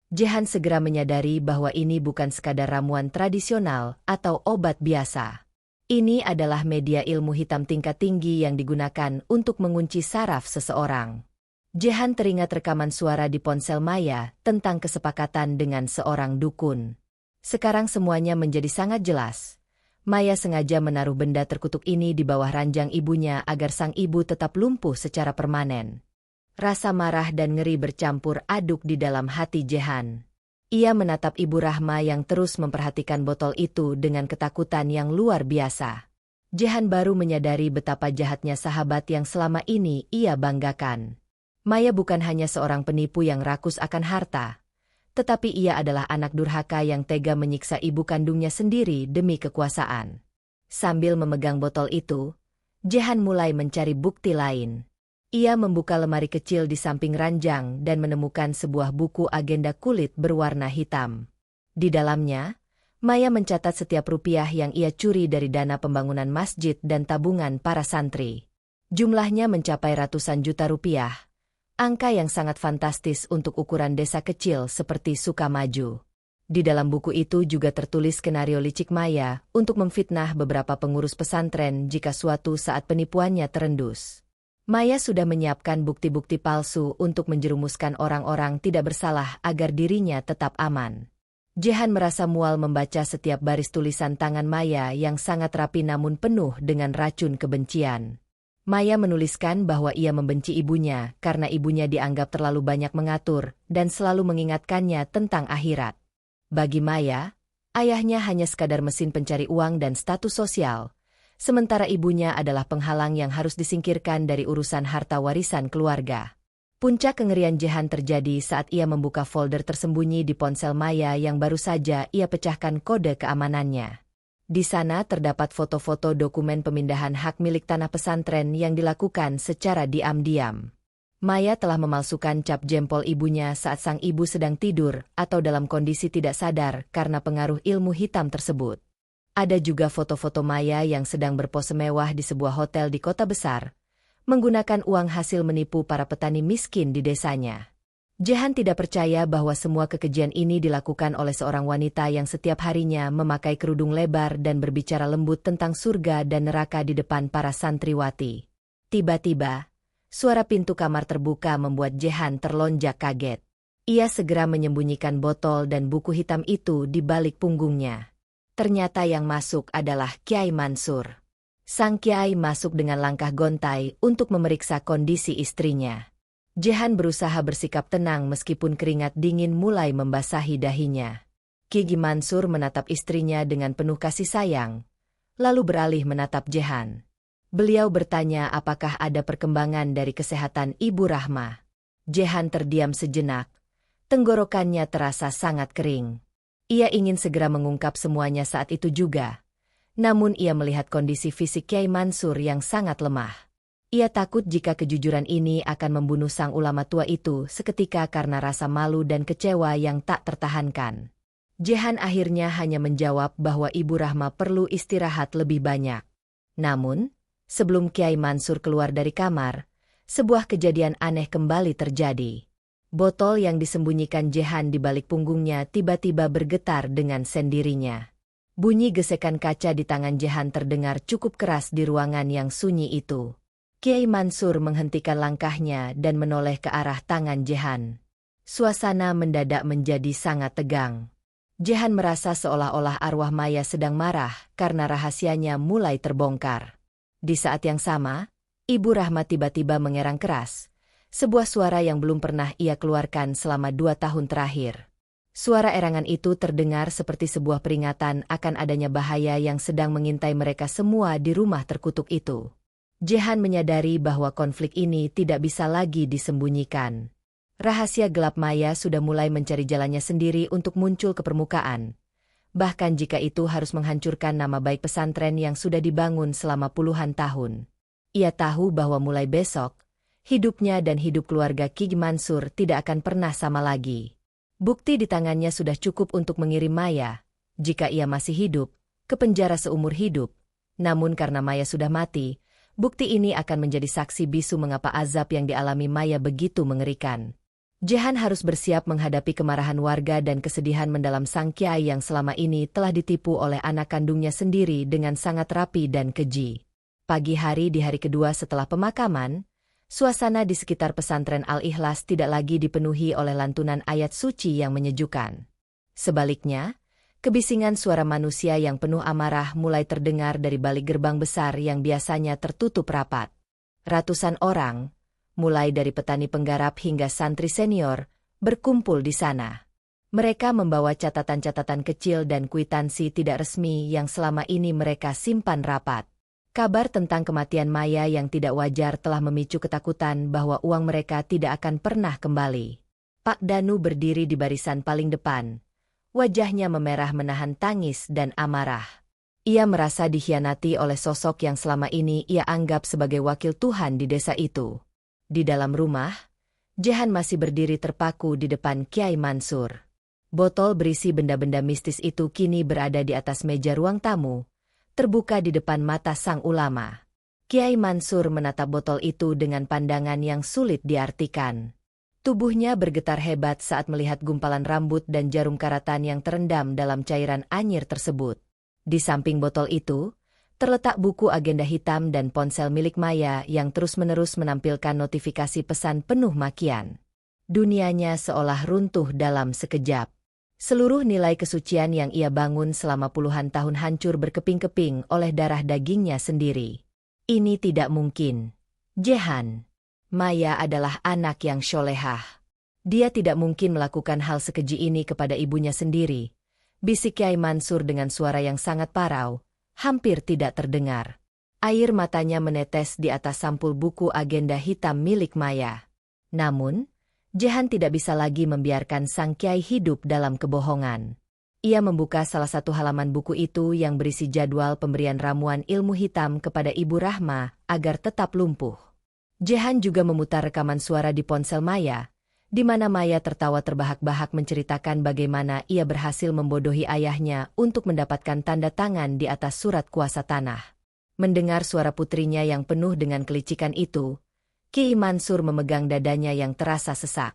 Jehan segera menyadari bahwa ini bukan sekadar ramuan tradisional atau obat biasa. Ini adalah media ilmu hitam tingkat tinggi yang digunakan untuk mengunci saraf seseorang. Jehan teringat rekaman suara di ponsel Maya tentang kesepakatan dengan seorang dukun. Sekarang semuanya menjadi sangat jelas. Maya sengaja menaruh benda terkutuk ini di bawah ranjang ibunya agar sang ibu tetap lumpuh secara permanen. Rasa marah dan ngeri bercampur aduk di dalam hati Jehan. Ia menatap Ibu Rahma yang terus memperhatikan botol itu dengan ketakutan yang luar biasa. Jehan baru menyadari betapa jahatnya sahabat yang selama ini ia banggakan. Maya bukan hanya seorang penipu yang rakus akan harta, tetapi ia adalah anak durhaka yang tega menyiksa ibu kandungnya sendiri demi kekuasaan. Sambil memegang botol itu, Jehan mulai mencari bukti lain. Ia membuka lemari kecil di samping ranjang dan menemukan sebuah buku agenda kulit berwarna hitam. Di dalamnya, Maya mencatat setiap rupiah yang ia curi dari dana pembangunan masjid dan tabungan para santri. Jumlahnya mencapai ratusan juta rupiah, angka yang sangat fantastis untuk ukuran desa kecil seperti Sukamaju. Di dalam buku itu juga tertulis skenario licik Maya untuk memfitnah beberapa pengurus pesantren jika suatu saat penipuannya terendus. Maya sudah menyiapkan bukti-bukti palsu untuk menjerumuskan orang-orang tidak bersalah agar dirinya tetap aman. Jehan merasa mual membaca setiap baris tulisan tangan Maya yang sangat rapi namun penuh dengan racun kebencian. Maya menuliskan bahwa ia membenci ibunya karena ibunya dianggap terlalu banyak mengatur dan selalu mengingatkannya tentang akhirat. Bagi Maya, ayahnya hanya sekadar mesin pencari uang dan status sosial, sementara ibunya adalah penghalang yang harus disingkirkan dari urusan harta warisan keluarga. Puncak kengerian Jehan terjadi saat ia membuka folder tersembunyi di ponsel Maya yang baru saja ia pecahkan kode keamanannya. Di sana terdapat foto-foto dokumen pemindahan hak milik tanah pesantren yang dilakukan secara diam-diam. Maya telah memalsukan cap jempol ibunya saat sang ibu sedang tidur atau dalam kondisi tidak sadar karena pengaruh ilmu hitam tersebut. Ada juga foto-foto Maya yang sedang berpose mewah di sebuah hotel di kota besar, menggunakan uang hasil menipu para petani miskin di desanya. Jehan tidak percaya bahwa semua kekejian ini dilakukan oleh seorang wanita yang setiap harinya memakai kerudung lebar dan berbicara lembut tentang surga dan neraka di depan para santriwati. Tiba-tiba, suara pintu kamar terbuka membuat Jehan terlonjak kaget. Ia segera menyembunyikan botol dan buku hitam itu di balik punggungnya. Ternyata yang masuk adalah Kiai Mansur. Sang Kiai masuk dengan langkah gontai untuk memeriksa kondisi istrinya. Jehan berusaha bersikap tenang meskipun keringat dingin mulai membasahi dahinya. Kiai Mansur menatap istrinya dengan penuh kasih sayang, lalu beralih menatap Jehan. Beliau bertanya apakah ada perkembangan dari kesehatan Ibu Rahma. Jehan terdiam sejenak, tenggorokannya terasa sangat kering. Ia ingin segera mengungkap semuanya saat itu juga. Namun ia melihat kondisi fisik Kiai Mansur yang sangat lemah. Ia takut jika kejujuran ini akan membunuh sang ulama tua itu seketika karena rasa malu dan kecewa yang tak tertahankan. Jehan akhirnya hanya menjawab bahwa Ibu Rahma perlu istirahat lebih banyak. Namun, sebelum Kiai Mansur keluar dari kamar, sebuah kejadian aneh kembali terjadi. Botol yang disembunyikan Jehan di balik punggungnya tiba-tiba bergetar dengan sendirinya. Bunyi gesekan kaca di tangan Jehan terdengar cukup keras di ruangan yang sunyi itu. Kiai Mansur menghentikan langkahnya dan menoleh ke arah tangan Jehan. Suasana mendadak menjadi sangat tegang. Jehan merasa seolah-olah arwah Maya sedang marah karena rahasianya mulai terbongkar. Di saat yang sama, Ibu Rahma tiba-tiba mengerang keras. Sebuah suara yang belum pernah ia keluarkan selama 2 tahun terakhir. Suara erangan itu terdengar seperti sebuah peringatan akan adanya bahaya yang sedang mengintai mereka semua di rumah terkutuk itu. Jehan menyadari bahwa konflik ini tidak bisa lagi disembunyikan. Rahasia gelap Maya sudah mulai mencari jalannya sendiri untuk muncul ke permukaan. Bahkan jika itu harus menghancurkan nama baik pesantren yang sudah dibangun selama puluhan tahun. Ia tahu bahwa mulai besok, hidupnya dan hidup keluarga Ki Mansur tidak akan pernah sama lagi. Bukti di tangannya sudah cukup untuk mengirim Maya, jika ia masih hidup, ke penjara seumur hidup. Namun karena Maya sudah mati, bukti ini akan menjadi saksi bisu mengapa azab yang dialami Maya begitu mengerikan. Jehan harus bersiap menghadapi kemarahan warga dan kesedihan mendalam sang kiai yang selama ini telah ditipu oleh anak kandungnya sendiri dengan sangat rapi dan keji. Pagi hari di hari kedua setelah pemakaman, suasana di sekitar pesantren Al-Ikhlas tidak lagi dipenuhi oleh lantunan ayat suci yang menyejukkan. Sebaliknya, kebisingan suara manusia yang penuh amarah mulai terdengar dari balik gerbang besar yang biasanya tertutup rapat. Ratusan orang, mulai dari petani penggarap hingga santri senior, berkumpul di sana. Mereka membawa catatan-catatan kecil dan kwitansi tidak resmi yang selama ini mereka simpan rapat. Kabar tentang kematian Maya yang tidak wajar telah memicu ketakutan bahwa uang mereka tidak akan pernah kembali. Pak Danu berdiri di barisan paling depan. Wajahnya memerah menahan tangis dan amarah. Ia merasa dikhianati oleh sosok yang selama ini ia anggap sebagai wakil Tuhan di desa itu. Di dalam rumah, Jehan masih berdiri terpaku di depan Kiai Mansur. Botol berisi benda-benda mistis itu kini berada di atas meja ruang tamu, terbuka di depan mata sang ulama. Kiai Mansur menatap botol itu dengan pandangan yang sulit diartikan. Tubuhnya bergetar hebat saat melihat gumpalan rambut dan jarum karatan yang terendam dalam cairan anyir tersebut. Di samping botol itu, terletak buku agenda hitam dan ponsel milik Maya yang terus-menerus menampilkan notifikasi pesan penuh makian. Dunianya seolah runtuh dalam sekejap. Seluruh nilai kesucian yang ia bangun selama puluhan tahun hancur berkeping-keping oleh darah dagingnya sendiri. Ini tidak mungkin. Jehan. Maya adalah anak yang sholehah. Dia tidak mungkin melakukan hal sekeji ini kepada ibunya sendiri. Bisik Kiai Mansur dengan suara yang sangat parau, hampir tidak terdengar. Air matanya menetes di atas sampul buku agenda hitam milik Maya. Namun, Jehan tidak bisa lagi membiarkan sang kiai hidup dalam kebohongan. Ia membuka salah satu halaman buku itu yang berisi jadwal pemberian ramuan ilmu hitam kepada Ibu Rahma agar tetap lumpuh. Jehan juga memutar rekaman suara di ponsel Maya, di mana Maya tertawa terbahak-bahak menceritakan bagaimana ia berhasil membodohi ayahnya untuk mendapatkan tanda tangan di atas surat kuasa tanah. Mendengar suara putrinya yang penuh dengan kelicikan itu, Ki Mansur memegang dadanya yang terasa sesak.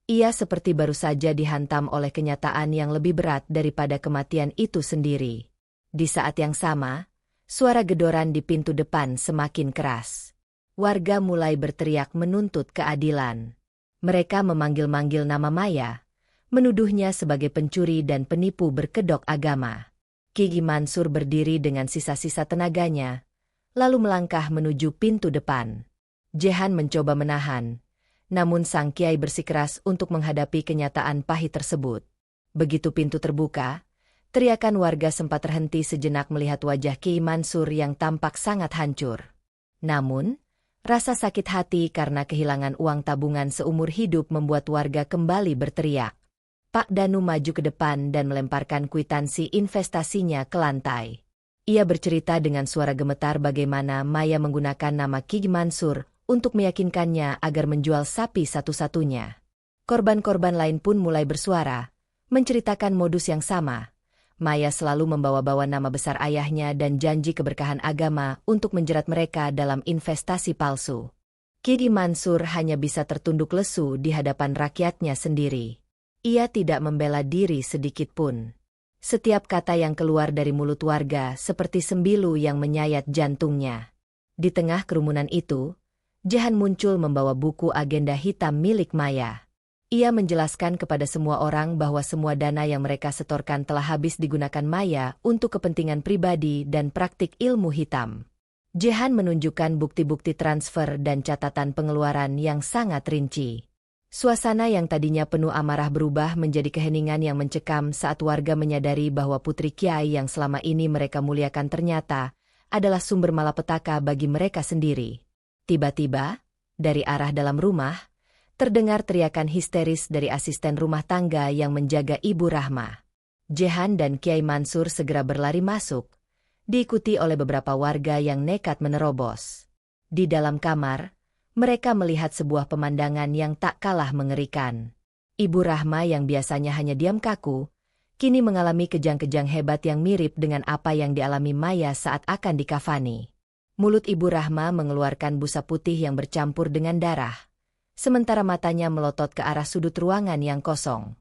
Ia seperti baru saja dihantam oleh kenyataan yang lebih berat daripada kematian itu sendiri. Di saat yang sama, suara gedoran di pintu depan semakin keras. Warga mulai berteriak menuntut keadilan. Mereka memanggil-manggil nama Maya, menuduhnya sebagai pencuri dan penipu berkedok agama. Ki Mansur berdiri dengan sisa-sisa tenaganya, lalu melangkah menuju pintu depan. Jehan mencoba menahan, namun sang kiai bersikeras untuk menghadapi kenyataan pahit tersebut. Begitu pintu terbuka, teriakan warga sempat terhenti sejenak melihat wajah Ki Mansur yang tampak sangat hancur. Namun, rasa sakit hati karena kehilangan uang tabungan seumur hidup membuat warga kembali berteriak. Pak Danu maju ke depan dan melemparkan kwitansi investasinya ke lantai. Ia bercerita dengan suara gemetar bagaimana Maya menggunakan nama Ki Mansur untuk meyakinkannya agar menjual sapi satu-satunya. Korban-korban lain pun mulai bersuara, menceritakan modus yang sama. Maya selalu membawa-bawa nama besar ayahnya dan janji keberkahan agama untuk menjerat mereka dalam investasi palsu. Ki Mansur hanya bisa tertunduk lesu di hadapan rakyatnya sendiri. Ia tidak membela diri sedikit pun. Setiap kata yang keluar dari mulut warga seperti sembilu yang menyayat jantungnya. Di tengah kerumunan itu, Jehan muncul membawa buku agenda hitam milik Maya. Ia menjelaskan kepada semua orang bahwa semua dana yang mereka setorkan telah habis digunakan Maya untuk kepentingan pribadi dan praktik ilmu hitam. Jehan menunjukkan bukti-bukti transfer dan catatan pengeluaran yang sangat rinci. Suasana yang tadinya penuh amarah berubah menjadi keheningan yang mencekam saat warga menyadari bahwa putri kiai yang selama ini mereka muliakan ternyata adalah sumber malapetaka bagi mereka sendiri. Tiba-tiba, dari arah dalam rumah, Terdengar teriakan histeris dari asisten rumah tangga yang menjaga Ibu Rahma. Jehan dan Kiai Mansur segera berlari masuk, diikuti oleh beberapa warga yang nekat menerobos. Di dalam kamar, mereka melihat sebuah pemandangan yang tak kalah mengerikan. Ibu Rahma yang biasanya hanya diam kaku, kini mengalami kejang-kejang hebat yang mirip dengan apa yang dialami Maya saat akan dikafani. Mulut Ibu Rahma mengeluarkan busa putih yang bercampur dengan darah, sementara matanya melotot ke arah sudut ruangan yang kosong.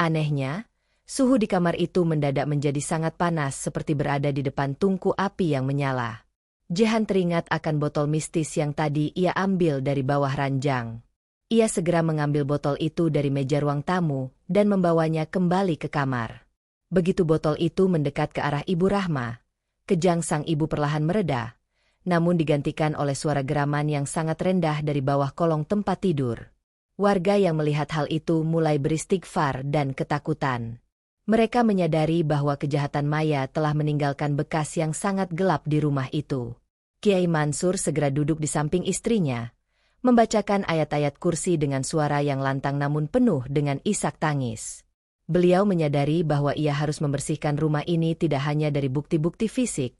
Anehnya, suhu di kamar itu mendadak menjadi sangat panas seperti berada di depan tungku api yang menyala. Jehan teringat akan botol mistis yang tadi ia ambil dari bawah ranjang. Ia segera mengambil botol itu dari meja ruang tamu dan membawanya kembali ke kamar. Begitu botol itu mendekat ke arah Ibu Rahma, kejang sang ibu perlahan mereda, namun digantikan oleh suara geraman yang sangat rendah dari bawah kolong tempat tidur. Warga yang melihat hal itu mulai beristighfar dan ketakutan. Mereka menyadari bahwa kejahatan Maya telah meninggalkan bekas yang sangat gelap di rumah itu. Kiai Mansur segera duduk di samping istrinya, membacakan ayat-ayat kursi dengan suara yang lantang namun penuh dengan isak tangis. Beliau menyadari bahwa ia harus membersihkan rumah ini tidak hanya dari bukti-bukti fisik,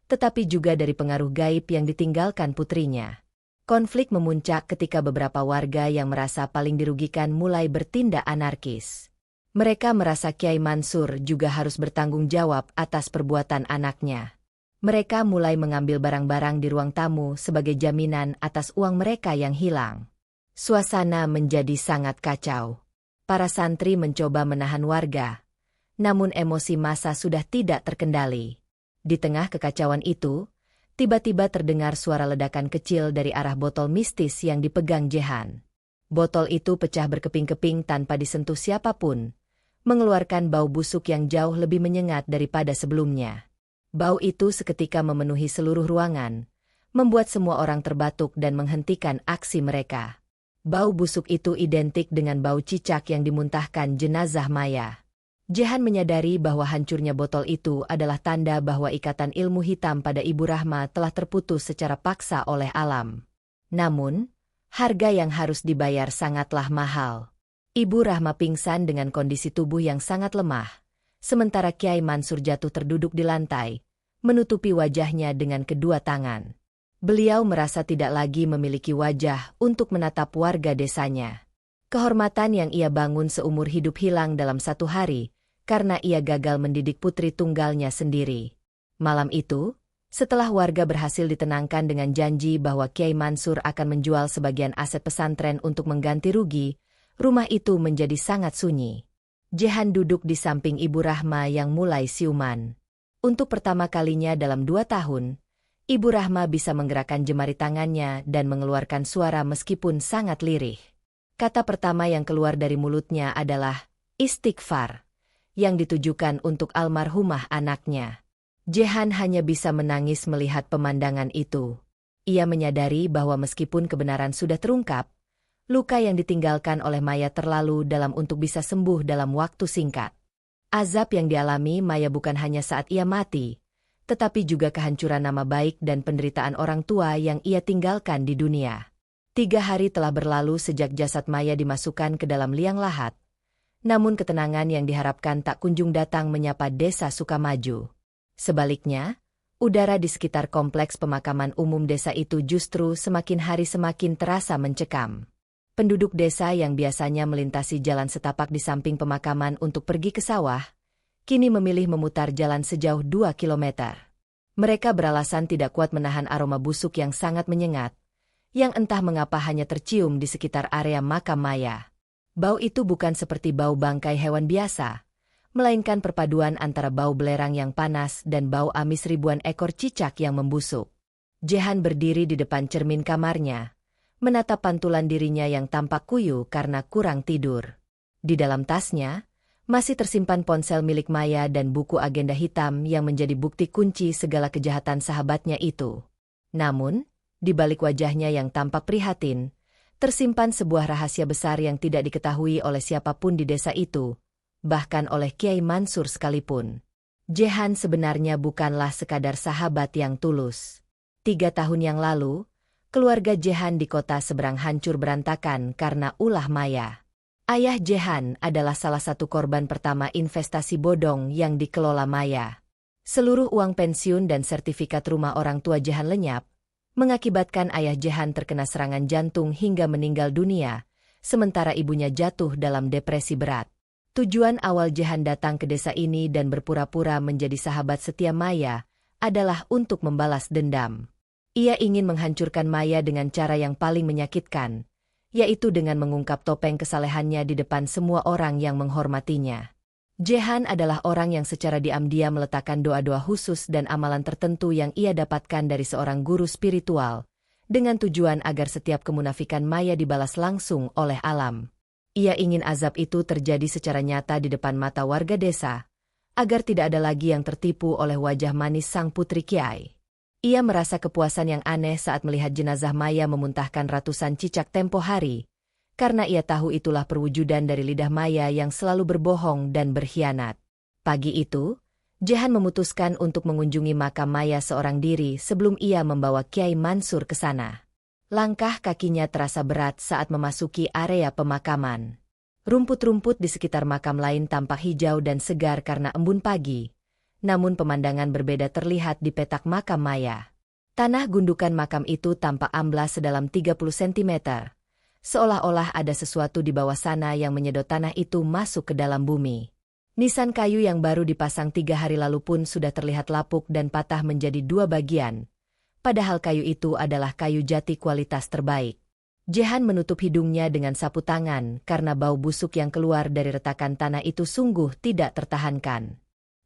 tetapi juga dari pengaruh gaib yang ditinggalkan putrinya. Konflik memuncak ketika beberapa warga yang merasa paling dirugikan mulai bertindak anarkis. Mereka merasa Kiai Mansur juga harus bertanggung jawab atas perbuatan anaknya. Mereka mulai mengambil barang-barang di ruang tamu sebagai jaminan atas uang mereka yang hilang. Suasana menjadi sangat kacau. Para santri mencoba menahan warga, namun emosi massa sudah tidak terkendali. Di tengah kekacauan itu, tiba-tiba terdengar suara ledakan kecil dari arah botol mistis yang dipegang Jehan. Botol itu pecah berkeping-keping tanpa disentuh siapapun, mengeluarkan bau busuk yang jauh lebih menyengat daripada sebelumnya. Bau itu seketika memenuhi seluruh ruangan, membuat semua orang terbatuk dan menghentikan aksi mereka. Bau busuk itu identik dengan bau cicak yang dimuntahkan jenazah Maya. Jehan menyadari bahwa hancurnya botol itu adalah tanda bahwa ikatan ilmu hitam pada Ibu Rahma telah terputus secara paksa oleh alam. Namun, harga yang harus dibayar sangatlah mahal. Ibu Rahma pingsan dengan kondisi tubuh yang sangat lemah, sementara Kiai Mansur jatuh terduduk di lantai, menutupi wajahnya dengan kedua tangan. Beliau merasa tidak lagi memiliki wajah untuk menatap warga desanya. Kehormatan yang ia bangun seumur hidup hilang dalam satu hari, karena ia gagal mendidik putri tunggalnya sendiri. Malam itu, setelah warga berhasil ditenangkan dengan janji bahwa Kiai Mansur akan menjual sebagian aset pesantren untuk mengganti rugi, rumah itu menjadi sangat sunyi. Jehan duduk di samping Ibu Rahma yang mulai siuman. Untuk pertama kalinya dalam 2 tahun, Ibu Rahma bisa menggerakkan jemari tangannya dan mengeluarkan suara meskipun sangat lirih. Kata pertama yang keluar dari mulutnya adalah istighfar, yang ditujukan untuk almarhumah anaknya. Jehan hanya bisa menangis melihat pemandangan itu. Ia menyadari bahwa meskipun kebenaran sudah terungkap, luka yang ditinggalkan oleh Maya terlalu dalam untuk bisa sembuh dalam waktu singkat. Azab yang dialami Maya bukan hanya saat ia mati, tetapi juga kehancuran nama baik dan penderitaan orang tua yang ia tinggalkan di dunia. 3 hari telah berlalu sejak jasad Maya dimasukkan ke dalam liang lahat, namun ketenangan yang diharapkan tak kunjung datang menyapa desa Sukamaju. Sebaliknya, udara di sekitar kompleks pemakaman umum desa itu justru semakin hari semakin terasa mencekam. Penduduk desa yang biasanya melintasi jalan setapak di samping pemakaman untuk pergi ke sawah, kini memilih memutar jalan sejauh 2 kilometer. Mereka beralasan tidak kuat menahan aroma busuk yang sangat menyengat, yang entah mengapa hanya tercium di sekitar area makam Maya. Bau itu bukan seperti bau bangkai hewan biasa, melainkan perpaduan antara bau belerang yang panas dan bau amis ribuan ekor cicak yang membusuk. Jehan berdiri di depan cermin kamarnya, menatap pantulan dirinya yang tampak kuyu karena kurang tidur. Di dalam tasnya, masih tersimpan ponsel milik Maya dan buku agenda hitam yang menjadi bukti kunci segala kejahatan sahabatnya itu. Namun, di balik wajahnya yang tampak prihatin, tersimpan sebuah rahasia besar yang tidak diketahui oleh siapapun di desa itu, bahkan oleh Kiai Mansur sekalipun. Jehan sebenarnya bukanlah sekadar sahabat yang tulus. 3 tahun yang lalu, Keluarga Jehan di kota seberang hancur berantakan karena ulah Maya. Ayah Jehan adalah salah satu korban pertama investasi bodong yang dikelola Maya. Seluruh uang pensiun dan sertifikat rumah orang tua Jehan lenyap, mengakibatkan ayah Jehan terkena serangan jantung hingga meninggal dunia, sementara ibunya jatuh dalam depresi berat. Tujuan awal Jehan datang ke desa ini dan berpura-pura menjadi sahabat setia Maya adalah untuk membalas dendam. Ia ingin menghancurkan Maya dengan cara yang paling menyakitkan, yaitu dengan mengungkap topeng kesalehannya di depan semua orang yang menghormatinya. Jehan adalah orang yang secara diam-diam meletakkan doa-doa khusus dan amalan tertentu yang ia dapatkan dari seorang guru spiritual, dengan tujuan agar setiap kemunafikan Maya dibalas langsung oleh alam. Ia ingin azab itu terjadi secara nyata di depan mata warga desa, agar tidak ada lagi yang tertipu oleh wajah manis sang putri Kiai. Ia merasa kepuasan yang aneh saat melihat jenazah Maya memuntahkan ratusan cicak tempo hari, karena ia tahu itulah perwujudan dari lidah Maya yang selalu berbohong dan berkhianat. Pagi itu, Jehan memutuskan untuk mengunjungi makam Maya seorang diri sebelum ia membawa Kiai Mansur ke sana. Langkah kakinya terasa berat saat memasuki area pemakaman. Rumput-rumput di sekitar makam lain tampak hijau dan segar karena embun pagi. Namun pemandangan berbeda terlihat di petak makam Maya. Tanah gundukan makam itu tampak amblas sedalam 30 cm. Seolah-olah ada sesuatu di bawah sana yang menyedot tanah itu masuk ke dalam bumi. Nisan kayu yang baru dipasang 3 hari lalu pun sudah terlihat lapuk dan patah menjadi 2 bagian. Padahal kayu itu adalah kayu jati kualitas terbaik. Jehan menutup hidungnya dengan sapu tangan karena bau busuk yang keluar dari retakan tanah itu sungguh tidak tertahankan.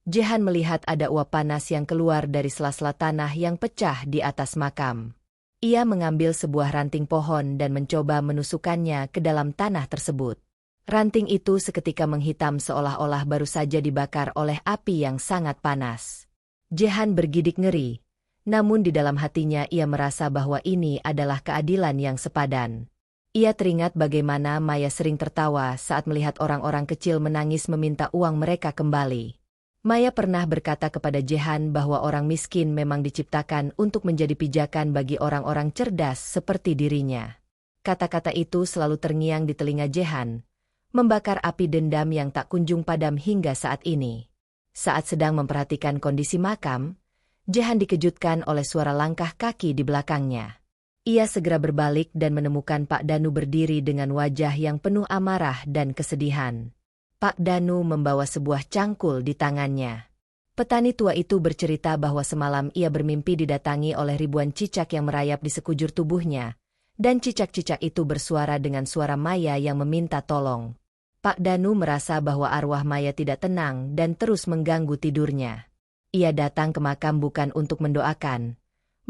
Jehan melihat ada uap panas yang keluar dari sela-sela tanah yang pecah di atas makam. Ia mengambil sebuah ranting pohon dan mencoba menusukkannya ke dalam tanah tersebut. Ranting itu seketika menghitam seolah-olah baru saja dibakar oleh api yang sangat panas. Jehan bergidik ngeri, namun di dalam hatinya ia merasa bahwa ini adalah keadilan yang sepadan. Ia teringat bagaimana Maya sering tertawa saat melihat orang-orang kecil menangis meminta uang mereka kembali. Maya pernah berkata kepada Jehan bahwa orang miskin memang diciptakan untuk menjadi pijakan bagi orang-orang cerdas seperti dirinya. Kata-kata itu selalu terngiang di telinga Jehan, membakar api dendam yang tak kunjung padam hingga saat ini. Saat sedang memperhatikan kondisi makam, Jehan dikejutkan oleh suara langkah kaki di belakangnya. Ia segera berbalik dan menemukan Pak Danu berdiri dengan wajah yang penuh amarah dan kesedihan. Pak Danu membawa sebuah cangkul di tangannya. Petani tua itu bercerita bahwa semalam ia bermimpi didatangi oleh ribuan cicak yang merayap di sekujur tubuhnya, dan cicak-cicak itu bersuara dengan suara Maya yang meminta tolong. Pak Danu merasa bahwa arwah Maya tidak tenang dan terus mengganggu tidurnya. Ia datang ke makam bukan untuk mendoakan,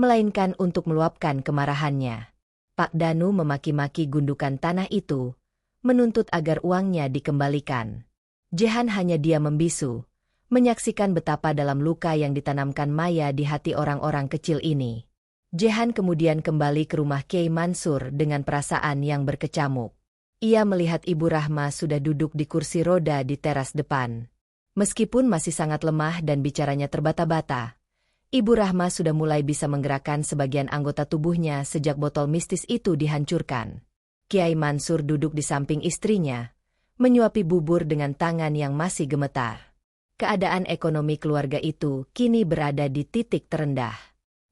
melainkan untuk meluapkan kemarahannya. Pak Danu memaki-maki gundukan tanah itu, menuntut agar uangnya dikembalikan. Jehan hanya diam membisu, menyaksikan betapa dalam luka yang ditanamkan Maya di hati orang-orang kecil ini. Jehan kemudian kembali ke rumah Kiai Mansur dengan perasaan yang berkecamuk. Ia melihat Ibu Rahma sudah duduk di kursi roda di teras depan. Meskipun masih sangat lemah dan bicaranya terbata-bata, Ibu Rahma sudah mulai bisa menggerakkan sebagian anggota tubuhnya sejak botol mistis itu dihancurkan. Kiai Mansur duduk di samping istrinya, menyuapi bubur dengan tangan yang masih gemetar. Keadaan ekonomi keluarga itu kini berada di titik terendah.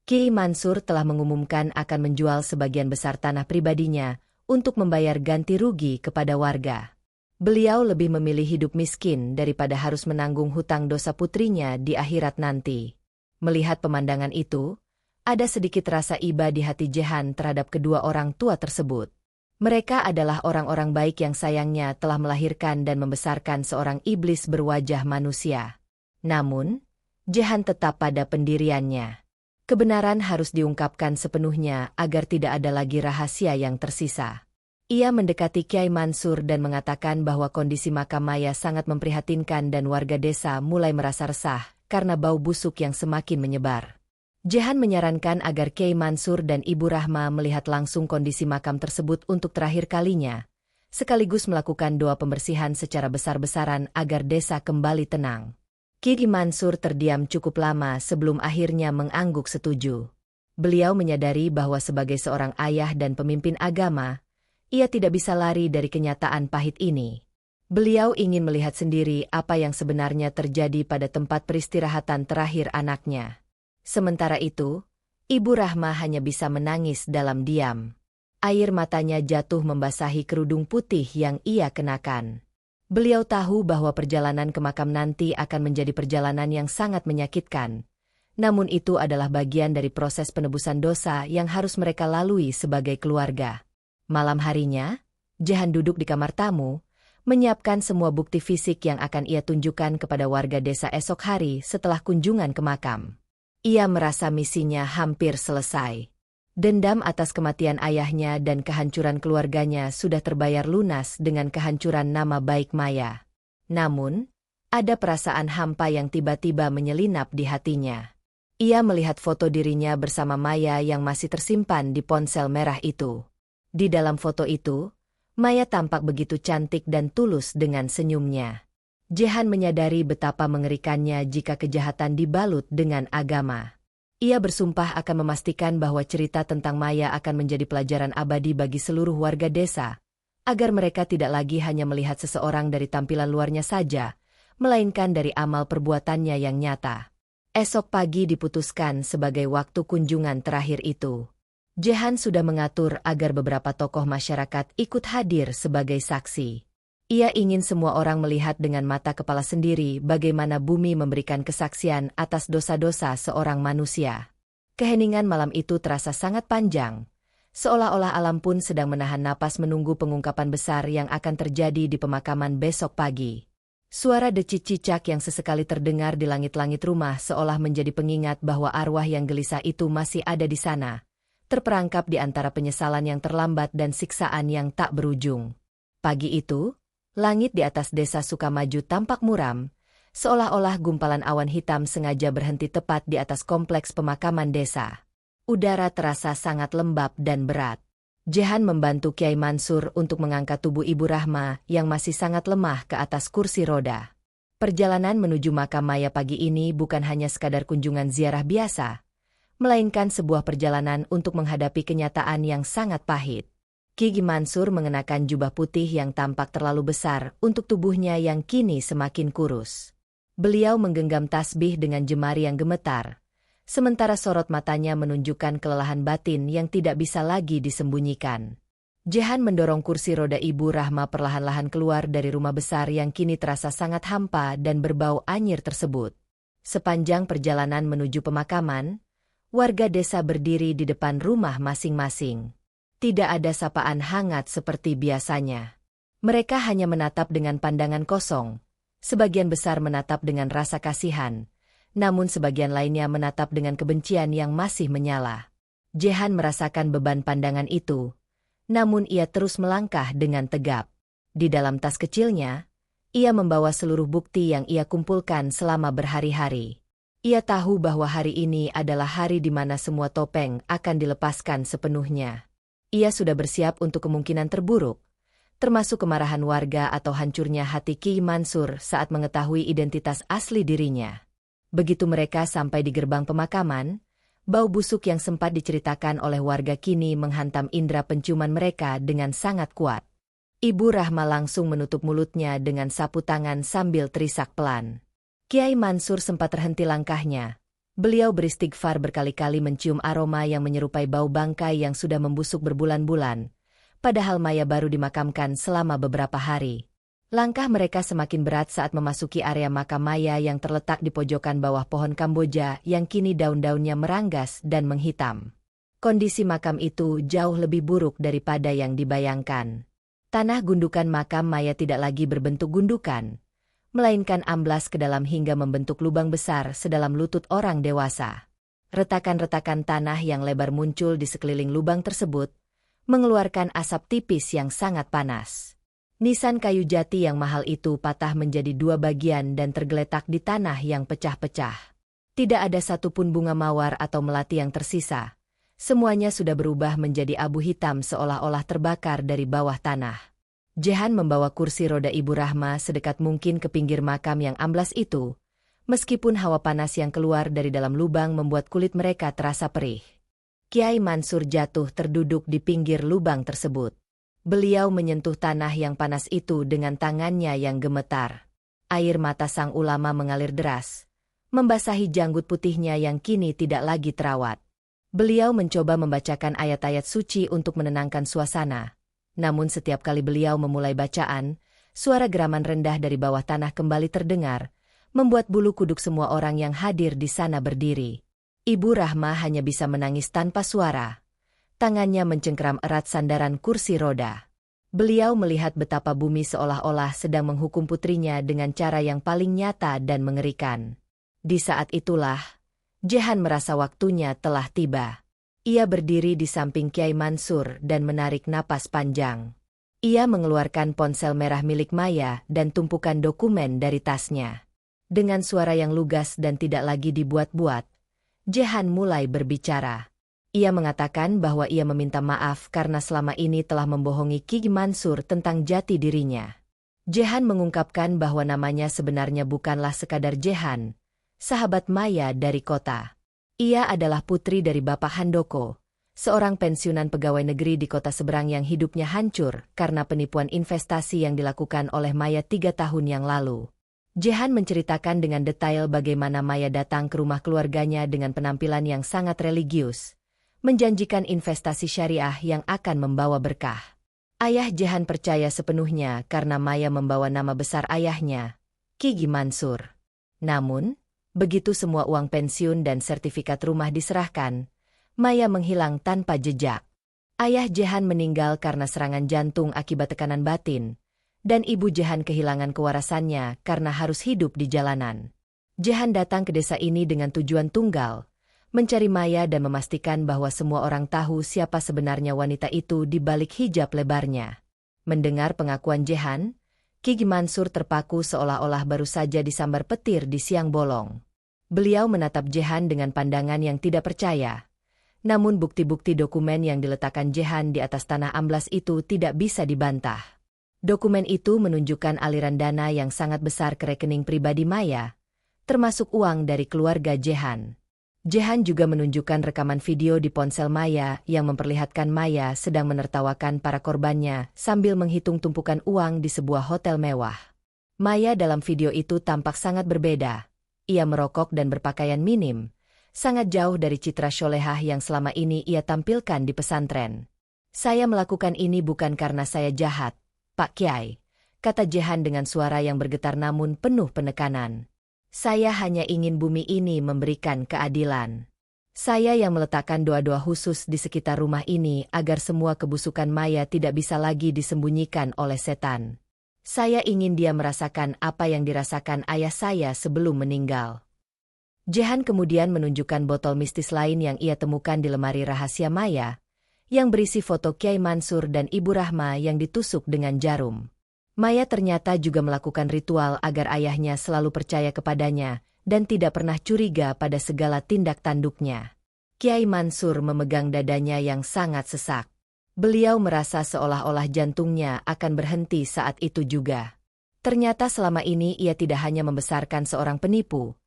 Kiai Mansur telah mengumumkan akan menjual sebagian besar tanah pribadinya untuk membayar ganti rugi kepada warga. Beliau lebih memilih hidup miskin daripada harus menanggung hutang dosa putrinya di akhirat nanti. Melihat pemandangan itu, ada sedikit rasa iba di hati Jehan terhadap kedua orang tua tersebut. Mereka adalah orang-orang baik yang sayangnya telah melahirkan dan membesarkan seorang iblis berwajah manusia. Namun, Jehan tetap pada pendiriannya. Kebenaran harus diungkapkan sepenuhnya agar tidak ada lagi rahasia yang tersisa. Ia mendekati Kiai Mansur dan mengatakan bahwa kondisi makam Maya sangat memprihatinkan dan warga desa mulai merasa resah karena bau busuk yang semakin menyebar. Jehan menyarankan agar Kiai Mansur dan Ibu Rahma melihat langsung kondisi makam tersebut untuk terakhir kalinya, sekaligus melakukan doa pembersihan secara besar-besaran agar desa kembali tenang. Kiai Mansur terdiam cukup lama sebelum akhirnya mengangguk setuju. Beliau menyadari bahwa sebagai seorang ayah dan pemimpin agama, ia tidak bisa lari dari kenyataan pahit ini. Beliau ingin melihat sendiri apa yang sebenarnya terjadi pada tempat peristirahatan terakhir anaknya. Sementara itu, Ibu Rahma hanya bisa menangis dalam diam. Air matanya jatuh membasahi kerudung putih yang ia kenakan. Beliau tahu bahwa perjalanan ke makam nanti akan menjadi perjalanan yang sangat menyakitkan. Namun itu adalah bagian dari proses penebusan dosa yang harus mereka lalui sebagai keluarga. Malam harinya, Jehan duduk di kamar tamu, menyiapkan semua bukti fisik yang akan ia tunjukkan kepada warga desa esok hari setelah kunjungan ke makam. Ia merasa misinya hampir selesai. Dendam atas kematian ayahnya dan kehancuran keluarganya sudah terbayar lunas dengan kehancuran nama baik Maya. Namun, ada perasaan hampa yang tiba-tiba menyelinap di hatinya. Ia melihat foto dirinya bersama Maya yang masih tersimpan di ponsel merah itu. Di dalam foto itu, Maya tampak begitu cantik dan tulus dengan senyumnya. Jehan menyadari betapa mengerikannya jika kejahatan dibalut dengan agama. Ia bersumpah akan memastikan bahwa cerita tentang Maya akan menjadi pelajaran abadi bagi seluruh warga desa, agar mereka tidak lagi hanya melihat seseorang dari tampilan luarnya saja, melainkan dari amal perbuatannya yang nyata. Esok pagi diputuskan sebagai waktu kunjungan terakhir itu. Jehan sudah mengatur agar beberapa tokoh masyarakat ikut hadir sebagai saksi. Ia ingin semua orang melihat dengan mata kepala sendiri bagaimana bumi memberikan kesaksian atas dosa-dosa seorang manusia. Keheningan malam itu terasa sangat panjang, seolah-olah alam pun sedang menahan napas menunggu pengungkapan besar yang akan terjadi di pemakaman besok pagi. Suara decit cicak yang sesekali terdengar di langit-langit rumah seolah menjadi pengingat bahwa arwah yang gelisah itu masih ada di sana, terperangkap di antara penyesalan yang terlambat dan siksaan yang tak berujung. Pagi itu, langit di atas desa Sukamaju tampak muram, seolah-olah gumpalan awan hitam sengaja berhenti tepat di atas kompleks pemakaman desa. Udara terasa sangat lembab dan berat. Jehan membantu Kiai Mansur untuk mengangkat tubuh Ibu Rahma yang masih sangat lemah ke atas kursi roda. Perjalanan menuju makam Maya pagi ini bukan hanya sekadar kunjungan ziarah biasa, melainkan sebuah perjalanan untuk menghadapi kenyataan yang sangat pahit. Kiai Mansur mengenakan jubah putih yang tampak terlalu besar untuk tubuhnya yang kini semakin kurus. Beliau menggenggam tasbih dengan jemari yang gemetar, sementara sorot matanya menunjukkan kelelahan batin yang tidak bisa lagi disembunyikan. Jehan mendorong kursi roda Ibu Rahma perlahan-lahan keluar dari rumah besar yang kini terasa sangat hampa dan berbau anyir tersebut. Sepanjang perjalanan menuju pemakaman, warga desa berdiri di depan rumah masing-masing. Tidak ada sapaan hangat seperti biasanya. Mereka hanya menatap dengan pandangan kosong. Sebagian besar menatap dengan rasa kasihan, namun sebagian lainnya menatap dengan kebencian yang masih menyala. Jehan merasakan beban pandangan itu, namun ia terus melangkah dengan tegap. Di dalam tas kecilnya, ia membawa seluruh bukti yang ia kumpulkan selama berhari-hari. Ia tahu bahwa hari ini adalah hari di mana semua topeng akan dilepaskan sepenuhnya. Ia sudah bersiap untuk kemungkinan terburuk, termasuk kemarahan warga atau hancurnya hati Kiai Mansur saat mengetahui identitas asli dirinya. Begitu mereka sampai di gerbang pemakaman, bau busuk yang sempat diceritakan oleh warga kini menghantam indera penciuman mereka dengan sangat kuat. Ibu Rahma langsung menutup mulutnya dengan sapu tangan sambil terisak pelan. Kiai Mansur sempat terhenti langkahnya. Beliau beristighfar berkali-kali mencium aroma yang menyerupai bau bangkai yang sudah membusuk berbulan-bulan, padahal Maya baru dimakamkan selama beberapa hari. Langkah mereka semakin berat saat memasuki area makam Maya yang terletak di pojokan bawah pohon Kamboja yang kini daun-daunnya meranggas dan menghitam. Kondisi makam itu jauh lebih buruk daripada yang dibayangkan. Tanah gundukan makam Maya tidak lagi berbentuk gundukan, melainkan amblas ke dalam hingga membentuk lubang besar sedalam lutut orang dewasa. Retakan-retakan tanah yang lebar muncul di sekeliling lubang tersebut, mengeluarkan asap tipis yang sangat panas. Nisan kayu jati yang mahal itu patah menjadi dua bagian dan tergeletak di tanah yang pecah-pecah. Tidak ada satupun bunga mawar atau melati yang tersisa. Semuanya sudah berubah menjadi abu hitam seolah-olah terbakar dari bawah tanah. Jehan membawa kursi roda Ibu Rahma sedekat mungkin ke pinggir makam yang amblas itu, meskipun hawa panas yang keluar dari dalam lubang membuat kulit mereka terasa perih. Kiai Mansur jatuh terduduk di pinggir lubang tersebut. Beliau menyentuh tanah yang panas itu dengan tangannya yang gemetar. Air mata sang ulama mengalir deras, membasahi janggut putihnya yang kini tidak lagi terawat. Beliau mencoba membacakan ayat-ayat suci untuk menenangkan suasana. Namun setiap kali beliau memulai bacaan, suara geraman rendah dari bawah tanah kembali terdengar, membuat bulu kuduk semua orang yang hadir di sana berdiri. Ibu Rahma hanya bisa menangis tanpa suara. Tangannya mencengkeram erat sandaran kursi roda. Beliau melihat betapa bumi seolah-olah sedang menghukum putrinya dengan cara yang paling nyata dan mengerikan. Di saat itulah, Jehan merasa waktunya telah tiba. Ia berdiri di samping Kiai Mansur dan menarik napas panjang. Ia mengeluarkan ponsel merah milik Maya dan tumpukan dokumen dari tasnya. Dengan suara yang lugas dan tidak lagi dibuat-buat, Jehan mulai berbicara. Ia mengatakan bahwa ia meminta maaf karena selama ini telah membohongi Ki Mansur tentang jati dirinya. Jehan mengungkapkan bahwa namanya sebenarnya bukanlah sekadar Jehan, sahabat Maya dari kota. Ia adalah putri dari Bapak Handoko, seorang pensiunan pegawai negeri di kota seberang yang hidupnya hancur karena penipuan investasi yang dilakukan oleh Maya 3 tahun yang lalu. Jehan menceritakan dengan detail bagaimana Maya datang ke rumah keluarganya dengan penampilan yang sangat religius, menjanjikan investasi syariah yang akan membawa berkah. Ayah Jehan percaya sepenuhnya karena Maya membawa nama besar ayahnya, Ki Mansur. Namun, begitu semua uang pensiun dan sertifikat rumah diserahkan, Maya menghilang tanpa jejak. Ayah Jehan meninggal karena serangan jantung akibat tekanan batin, dan ibu Jehan kehilangan kewarasannya karena harus hidup di jalanan. Jehan datang ke desa ini dengan tujuan tunggal, mencari Maya dan memastikan bahwa semua orang tahu siapa sebenarnya wanita itu di balik hijab lebarnya. Mendengar pengakuan Jehan, Ki Mansur terpaku seolah-olah baru saja disambar petir di siang bolong. Beliau menatap Jehan dengan pandangan yang tidak percaya. Namun bukti-bukti dokumen yang diletakkan Jehan di atas tanah amblas itu tidak bisa dibantah. Dokumen itu menunjukkan aliran dana yang sangat besar ke rekening pribadi Maya, termasuk uang dari keluarga Jehan. Jehan juga menunjukkan rekaman video di ponsel Maya yang memperlihatkan Maya sedang menertawakan para korbannya sambil menghitung tumpukan uang di sebuah hotel mewah. Maya dalam video itu tampak sangat berbeda. Ia merokok dan berpakaian minim, sangat jauh dari citra solehah yang selama ini ia tampilkan di pesantren. "Saya melakukan ini bukan karena saya jahat, Pak Kiai," kata Jehan dengan suara yang bergetar namun penuh penekanan. "Saya hanya ingin bumi ini memberikan keadilan. Saya yang meletakkan doa-doa khusus di sekitar rumah ini agar semua kebusukan Maya tidak bisa lagi disembunyikan oleh setan. Saya ingin dia merasakan apa yang dirasakan ayah saya sebelum meninggal." Jehan kemudian menunjukkan botol mistis lain yang ia temukan di lemari rahasia Maya, yang berisi foto Kiai Mansur dan Ibu Rahma yang ditusuk dengan jarum. Maya ternyata juga melakukan ritual agar ayahnya selalu percaya kepadanya dan tidak pernah curiga pada segala tindak tanduknya. Kiai Mansur memegang dadanya yang sangat sesak. Beliau merasa seolah-olah jantungnya akan berhenti saat itu juga. Ternyata selama ini ia tidak hanya membesarkan seorang penipu,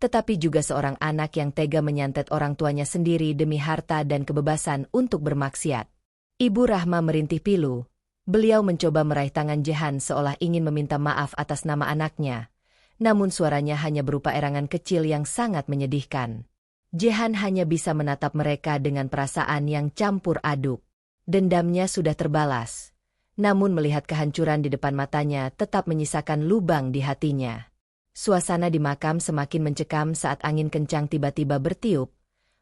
tetapi juga seorang anak yang tega menyantet orang tuanya sendiri demi harta dan kebebasan untuk bermaksiat. Ibu Rahma merintih pilu. Beliau mencoba meraih tangan Jehan seolah ingin meminta maaf atas nama anaknya, namun suaranya hanya berupa erangan kecil yang sangat menyedihkan. Jehan hanya bisa menatap mereka dengan perasaan yang campur aduk. Dendamnya sudah terbalas, namun melihat kehancuran di depan matanya tetap menyisakan lubang di hatinya. Suasana di makam semakin mencekam saat angin kencang tiba-tiba bertiup,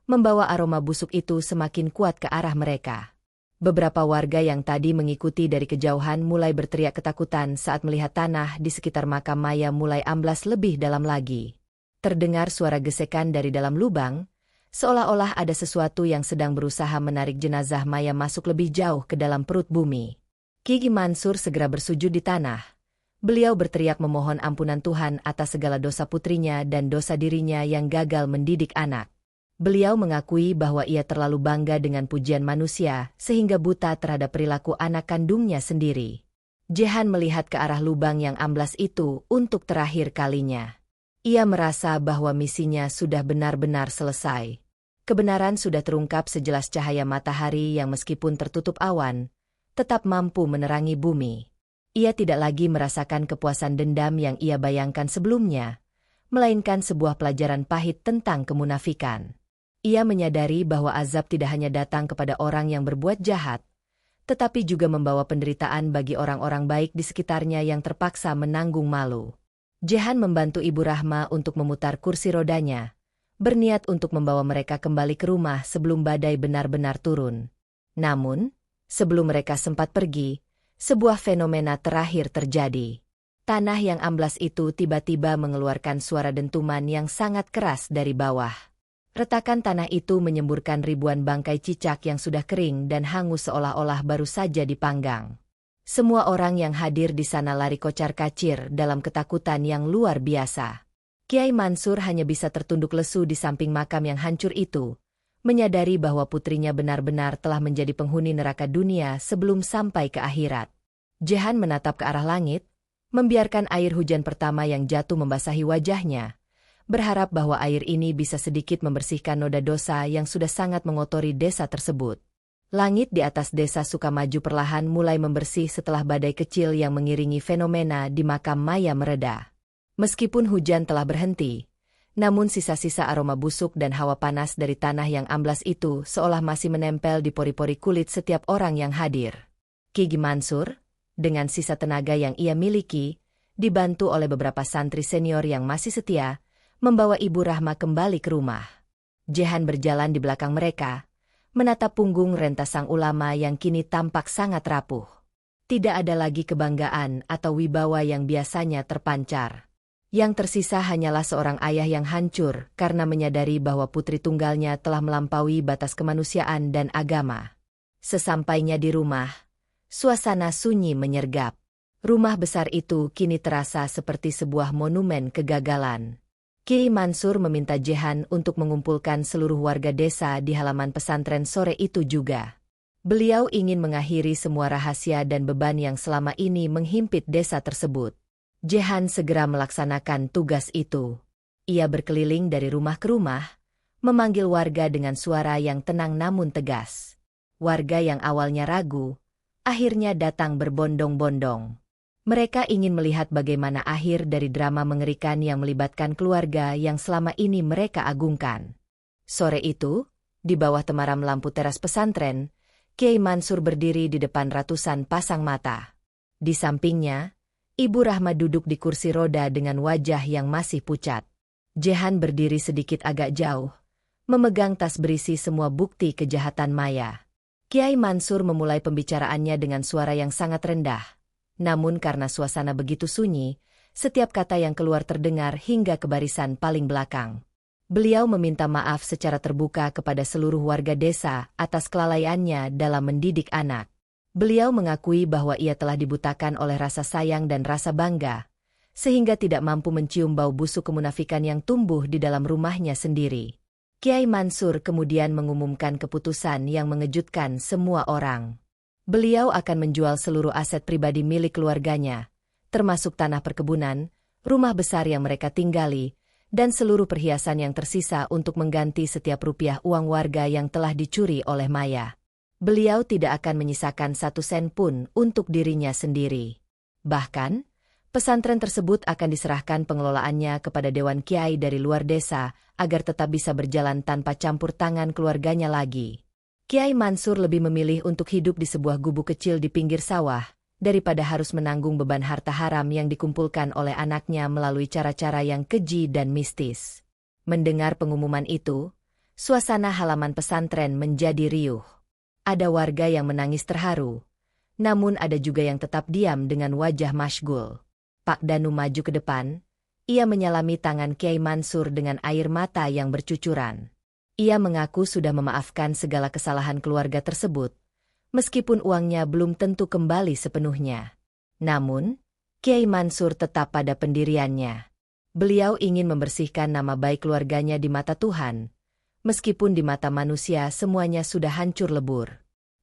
membawa aroma busuk itu semakin kuat ke arah mereka. Beberapa warga yang tadi mengikuti dari kejauhan mulai berteriak ketakutan saat melihat tanah di sekitar makam Maya mulai amblas lebih dalam lagi. Terdengar suara gesekan dari dalam lubang, seolah-olah ada sesuatu yang sedang berusaha menarik jenazah Maya masuk lebih jauh ke dalam perut bumi. Ki Mansur segera bersujud di tanah. Beliau berteriak memohon ampunan Tuhan atas segala dosa putrinya dan dosa dirinya yang gagal mendidik anak. Beliau mengakui bahwa ia terlalu bangga dengan pujian manusia sehingga buta terhadap perilaku anak kandungnya sendiri. Jehan melihat ke arah lubang yang amblas itu untuk terakhir kalinya. Ia merasa bahwa misinya sudah benar-benar selesai. Kebenaran sudah terungkap sejelas cahaya matahari yang meskipun tertutup awan, tetap mampu menerangi bumi. Ia tidak lagi merasakan kepuasan dendam yang ia bayangkan sebelumnya, melainkan sebuah pelajaran pahit tentang kemunafikan. Ia menyadari bahwa azab tidak hanya datang kepada orang yang berbuat jahat, tetapi juga membawa penderitaan bagi orang-orang baik di sekitarnya yang terpaksa menanggung malu. Jehan membantu Ibu Rahma untuk memutar kursi rodanya, berniat untuk membawa mereka kembali ke rumah sebelum badai benar-benar turun. Namun, sebelum mereka sempat pergi, sebuah fenomena terakhir terjadi. Tanah yang amblas itu tiba-tiba mengeluarkan suara dentuman yang sangat keras dari bawah. Retakan tanah itu menyemburkan ribuan bangkai cicak yang sudah kering dan hangus seolah-olah baru saja dipanggang. Semua orang yang hadir di sana lari kocar-kacir dalam ketakutan yang luar biasa. Kiai Mansur hanya bisa tertunduk lesu di samping makam yang hancur itu, menyadari bahwa putrinya benar-benar telah menjadi penghuni neraka dunia sebelum sampai ke akhirat. Jehan menatap ke arah langit, membiarkan air hujan pertama yang jatuh membasahi wajahnya, berharap bahwa air ini bisa sedikit membersihkan noda dosa yang sudah sangat mengotori desa tersebut. Langit di atas desa Sukamaju perlahan mulai membersih setelah badai kecil yang mengiringi fenomena di makam Maya mereda. Meskipun hujan telah berhenti, namun sisa-sisa aroma busuk dan hawa panas dari tanah yang amblas itu seolah masih menempel di pori-pori kulit setiap orang yang hadir. Ki Mansur, dengan sisa tenaga yang ia miliki, dibantu oleh beberapa santri senior yang masih setia, membawa Ibu Rahma kembali ke rumah. Jehan berjalan di belakang mereka, menatap punggung renta sang ulama yang kini tampak sangat rapuh. Tidak ada lagi kebanggaan atau wibawa yang biasanya terpancar. Yang tersisa hanyalah seorang ayah yang hancur karena menyadari bahwa putri tunggalnya telah melampaui batas kemanusiaan dan agama. Sesampainya di rumah, suasana sunyi menyergap. Rumah besar itu kini terasa seperti sebuah monumen kegagalan. Kiai Mansur meminta Jehan untuk mengumpulkan seluruh warga desa di halaman pesantren sore itu juga. Beliau ingin mengakhiri semua rahasia dan beban yang selama ini menghimpit desa tersebut. Jehan segera melaksanakan tugas itu. Ia berkeliling dari rumah ke rumah, memanggil warga dengan suara yang tenang namun tegas. Warga yang awalnya ragu, akhirnya datang berbondong-bondong. Mereka ingin melihat bagaimana akhir dari drama mengerikan yang melibatkan keluarga yang selama ini mereka agungkan. Sore itu, di bawah temaram lampu teras pesantren, Kiai Mansur berdiri di depan ratusan pasang mata. Di sampingnya, Ibu Rahma duduk di kursi roda dengan wajah yang masih pucat. Jehan berdiri sedikit agak jauh, memegang tas berisi semua bukti kejahatan Maya. Kiai Mansur memulai pembicaraannya dengan suara yang sangat rendah. Namun karena suasana begitu sunyi, setiap kata yang keluar terdengar hingga ke barisan paling belakang. Beliau meminta maaf secara terbuka kepada seluruh warga desa atas kelalaiannya dalam mendidik anak. Beliau mengakui bahwa ia telah dibutakan oleh rasa sayang dan rasa bangga, sehingga tidak mampu mencium bau busuk kemunafikan yang tumbuh di dalam rumahnya sendiri. Kiai Mansur kemudian mengumumkan keputusan yang mengejutkan semua orang. Beliau akan menjual seluruh aset pribadi milik keluarganya, termasuk tanah perkebunan, rumah besar yang mereka tinggali, dan seluruh perhiasan yang tersisa untuk mengganti setiap rupiah uang warga yang telah dicuri oleh Maya. Beliau tidak akan menyisakan 1 sen pun untuk dirinya sendiri. Bahkan, pesantren tersebut akan diserahkan pengelolaannya kepada Dewan Kiai dari luar desa agar tetap bisa berjalan tanpa campur tangan keluarganya lagi. Kiai Mansur lebih memilih untuk hidup di sebuah gubuk kecil di pinggir sawah, daripada harus menanggung beban harta haram yang dikumpulkan oleh anaknya melalui cara-cara yang keji dan mistis. Mendengar pengumuman itu, suasana halaman pesantren menjadi riuh. Ada warga yang menangis terharu, namun ada juga yang tetap diam dengan wajah masyghul. Pak Danu maju ke depan, ia menyalami tangan Kiai Mansur dengan air mata yang bercucuran. Ia mengaku sudah memaafkan segala kesalahan keluarga tersebut, meskipun uangnya belum tentu kembali sepenuhnya. Namun, Kiai Mansur tetap pada pendiriannya. Beliau ingin membersihkan nama baik keluarganya di mata Tuhan, meskipun di mata manusia semuanya sudah hancur lebur.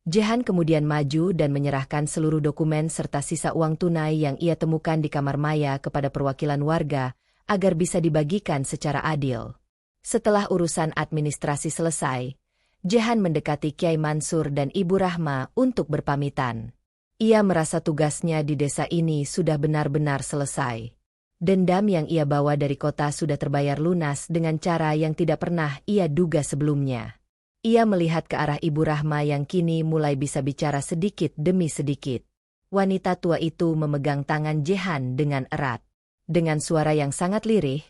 Jehan kemudian maju dan menyerahkan seluruh dokumen serta sisa uang tunai yang ia temukan di kamar Maya kepada perwakilan warga, agar bisa dibagikan secara adil. Setelah urusan administrasi selesai, Jehan mendekati Kyai Mansur dan Ibu Rahma untuk berpamitan. Ia merasa tugasnya di desa ini sudah benar-benar selesai. Dendam yang ia bawa dari kota sudah terbayar lunas dengan cara yang tidak pernah ia duga sebelumnya. Ia melihat ke arah Ibu Rahma yang kini mulai bisa bicara sedikit demi sedikit. Wanita tua itu memegang tangan Jehan dengan erat. Dengan suara yang sangat lirih,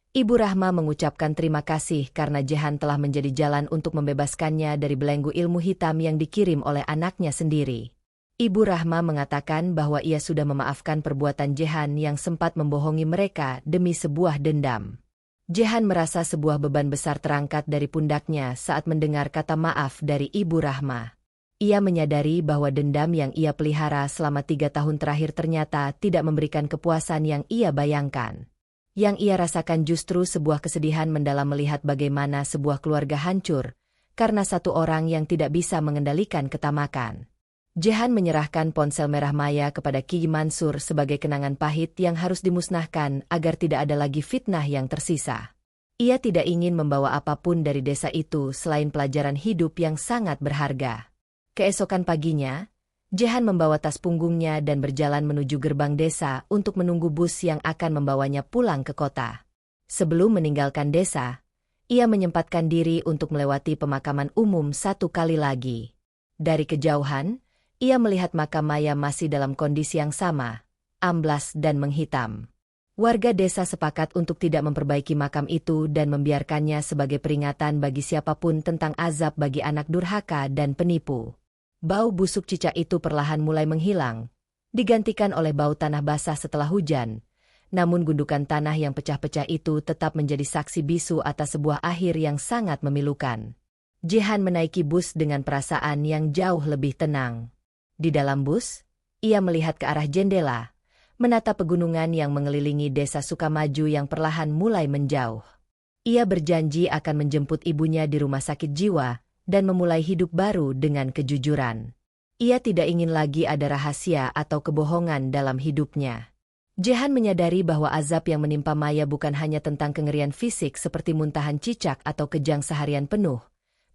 Ibu Rahma mengucapkan terima kasih karena Jehan telah menjadi jalan untuk membebaskannya dari belenggu ilmu hitam yang dikirim oleh anaknya sendiri. Ibu Rahma mengatakan bahwa ia sudah memaafkan perbuatan Jehan yang sempat membohongi mereka demi sebuah dendam. Jehan merasa sebuah beban besar terangkat dari pundaknya saat mendengar kata maaf dari Ibu Rahma. Ia menyadari bahwa dendam yang ia pelihara selama 3 tahun terakhir ternyata tidak memberikan kepuasan yang ia bayangkan. Yang ia rasakan justru sebuah kesedihan mendalam melihat bagaimana sebuah keluarga hancur karena satu orang yang tidak bisa mengendalikan ketamakan. Jehan menyerahkan ponsel merah maya kepada Ki Mansur sebagai kenangan pahit yang harus dimusnahkan agar tidak ada lagi fitnah yang tersisa. Ia tidak ingin membawa apapun dari desa itu selain pelajaran hidup yang sangat berharga. Keesokan paginya, Jehan membawa tas punggungnya dan berjalan menuju gerbang desa untuk menunggu bus yang akan membawanya pulang ke kota. Sebelum meninggalkan desa, ia menyempatkan diri untuk melewati pemakaman umum satu kali lagi. Dari kejauhan, ia melihat makam Maya masih dalam kondisi yang sama, amblas dan menghitam. Warga desa sepakat untuk tidak memperbaiki makam itu dan membiarkannya sebagai peringatan bagi siapapun tentang azab bagi anak durhaka dan penipu. Bau busuk cicak itu perlahan mulai menghilang, digantikan oleh bau tanah basah setelah hujan. Namun gundukan tanah yang pecah-pecah itu tetap menjadi saksi bisu atas sebuah akhir yang sangat memilukan. Jehan menaiki bus dengan perasaan yang jauh lebih tenang. Di dalam bus, ia melihat ke arah jendela, menatap pegunungan yang mengelilingi desa Sukamaju yang perlahan mulai menjauh. Ia berjanji akan menjemput ibunya di rumah sakit jiwa dan memulai hidup baru dengan kejujuran. Ia tidak ingin lagi ada rahasia atau kebohongan dalam hidupnya. Jehan menyadari bahwa azab yang menimpa Maya bukan hanya tentang kengerian fisik seperti muntahan cicak atau kejang seharian penuh,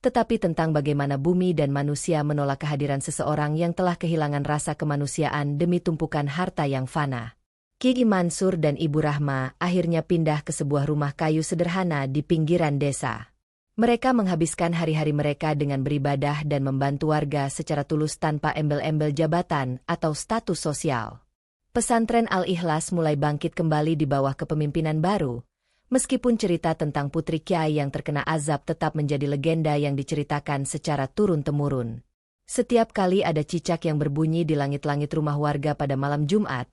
tetapi tentang bagaimana bumi dan manusia menolak kehadiran seseorang yang telah kehilangan rasa kemanusiaan demi tumpukan harta yang fana. Ki Mansur dan Ibu Rahma akhirnya pindah ke sebuah rumah kayu sederhana di pinggiran desa. Mereka menghabiskan hari-hari mereka dengan beribadah dan membantu warga secara tulus tanpa embel-embel jabatan atau status sosial. Pesantren Al-Ikhlas mulai bangkit kembali di bawah kepemimpinan baru, meskipun cerita tentang Putri Kiai yang terkena azab tetap menjadi legenda yang diceritakan secara turun-temurun. Setiap kali ada cicak yang berbunyi di langit-langit rumah warga pada malam Jumat,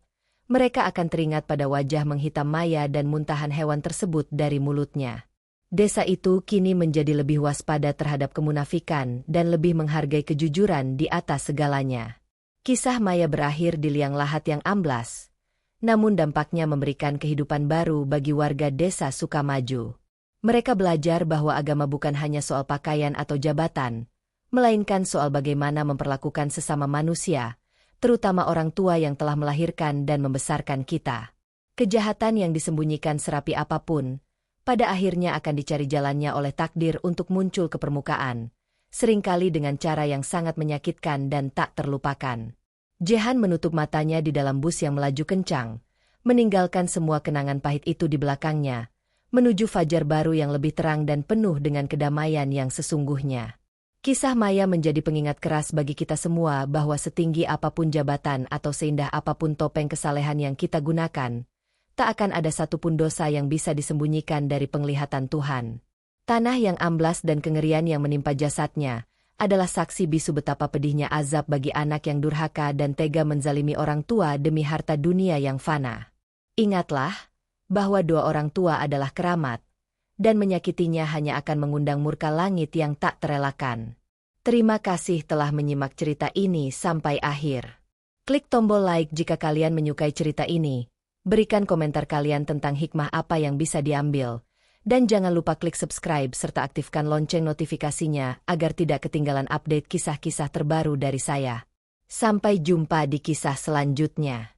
mereka akan teringat pada wajah menghitam Maya dan muntahan hewan tersebut dari mulutnya. Desa itu kini menjadi lebih waspada terhadap kemunafikan dan lebih menghargai kejujuran di atas segalanya. Kisah Maya berakhir di liang lahat yang amblas, namun dampaknya memberikan kehidupan baru bagi warga desa Sukamaju. Mereka belajar bahwa agama bukan hanya soal pakaian atau jabatan, melainkan soal bagaimana memperlakukan sesama manusia, terutama orang tua yang telah melahirkan dan membesarkan kita. Kejahatan yang disembunyikan serapi apapun, pada akhirnya akan dicari jalannya oleh takdir untuk muncul ke permukaan, seringkali dengan cara yang sangat menyakitkan dan tak terlupakan. Jehan menutup matanya di dalam bus yang melaju kencang, meninggalkan semua kenangan pahit itu di belakangnya, menuju fajar baru yang lebih terang dan penuh dengan kedamaian yang sesungguhnya. Kisah Maya menjadi pengingat keras bagi kita semua bahwa setinggi apapun jabatan atau seindah apapun topeng kesalehan yang kita gunakan, tak akan ada satupun dosa yang bisa disembunyikan dari penglihatan Tuhan. Tanah yang amblas dan kengerian yang menimpa jasadnya adalah saksi bisu betapa pedihnya azab bagi anak yang durhaka dan tega menzalimi orang tua demi harta dunia yang fana. Ingatlah bahwa doa orang tua adalah keramat, dan menyakitinya hanya akan mengundang murka langit yang tak terelakkan. Terima kasih telah menyimak cerita ini sampai akhir. Klik tombol like jika kalian menyukai cerita ini. Berikan komentar kalian tentang hikmah apa yang bisa diambil, dan jangan lupa klik subscribe serta aktifkan lonceng notifikasinya agar tidak ketinggalan update kisah-kisah terbaru dari saya. Sampai jumpa di kisah selanjutnya.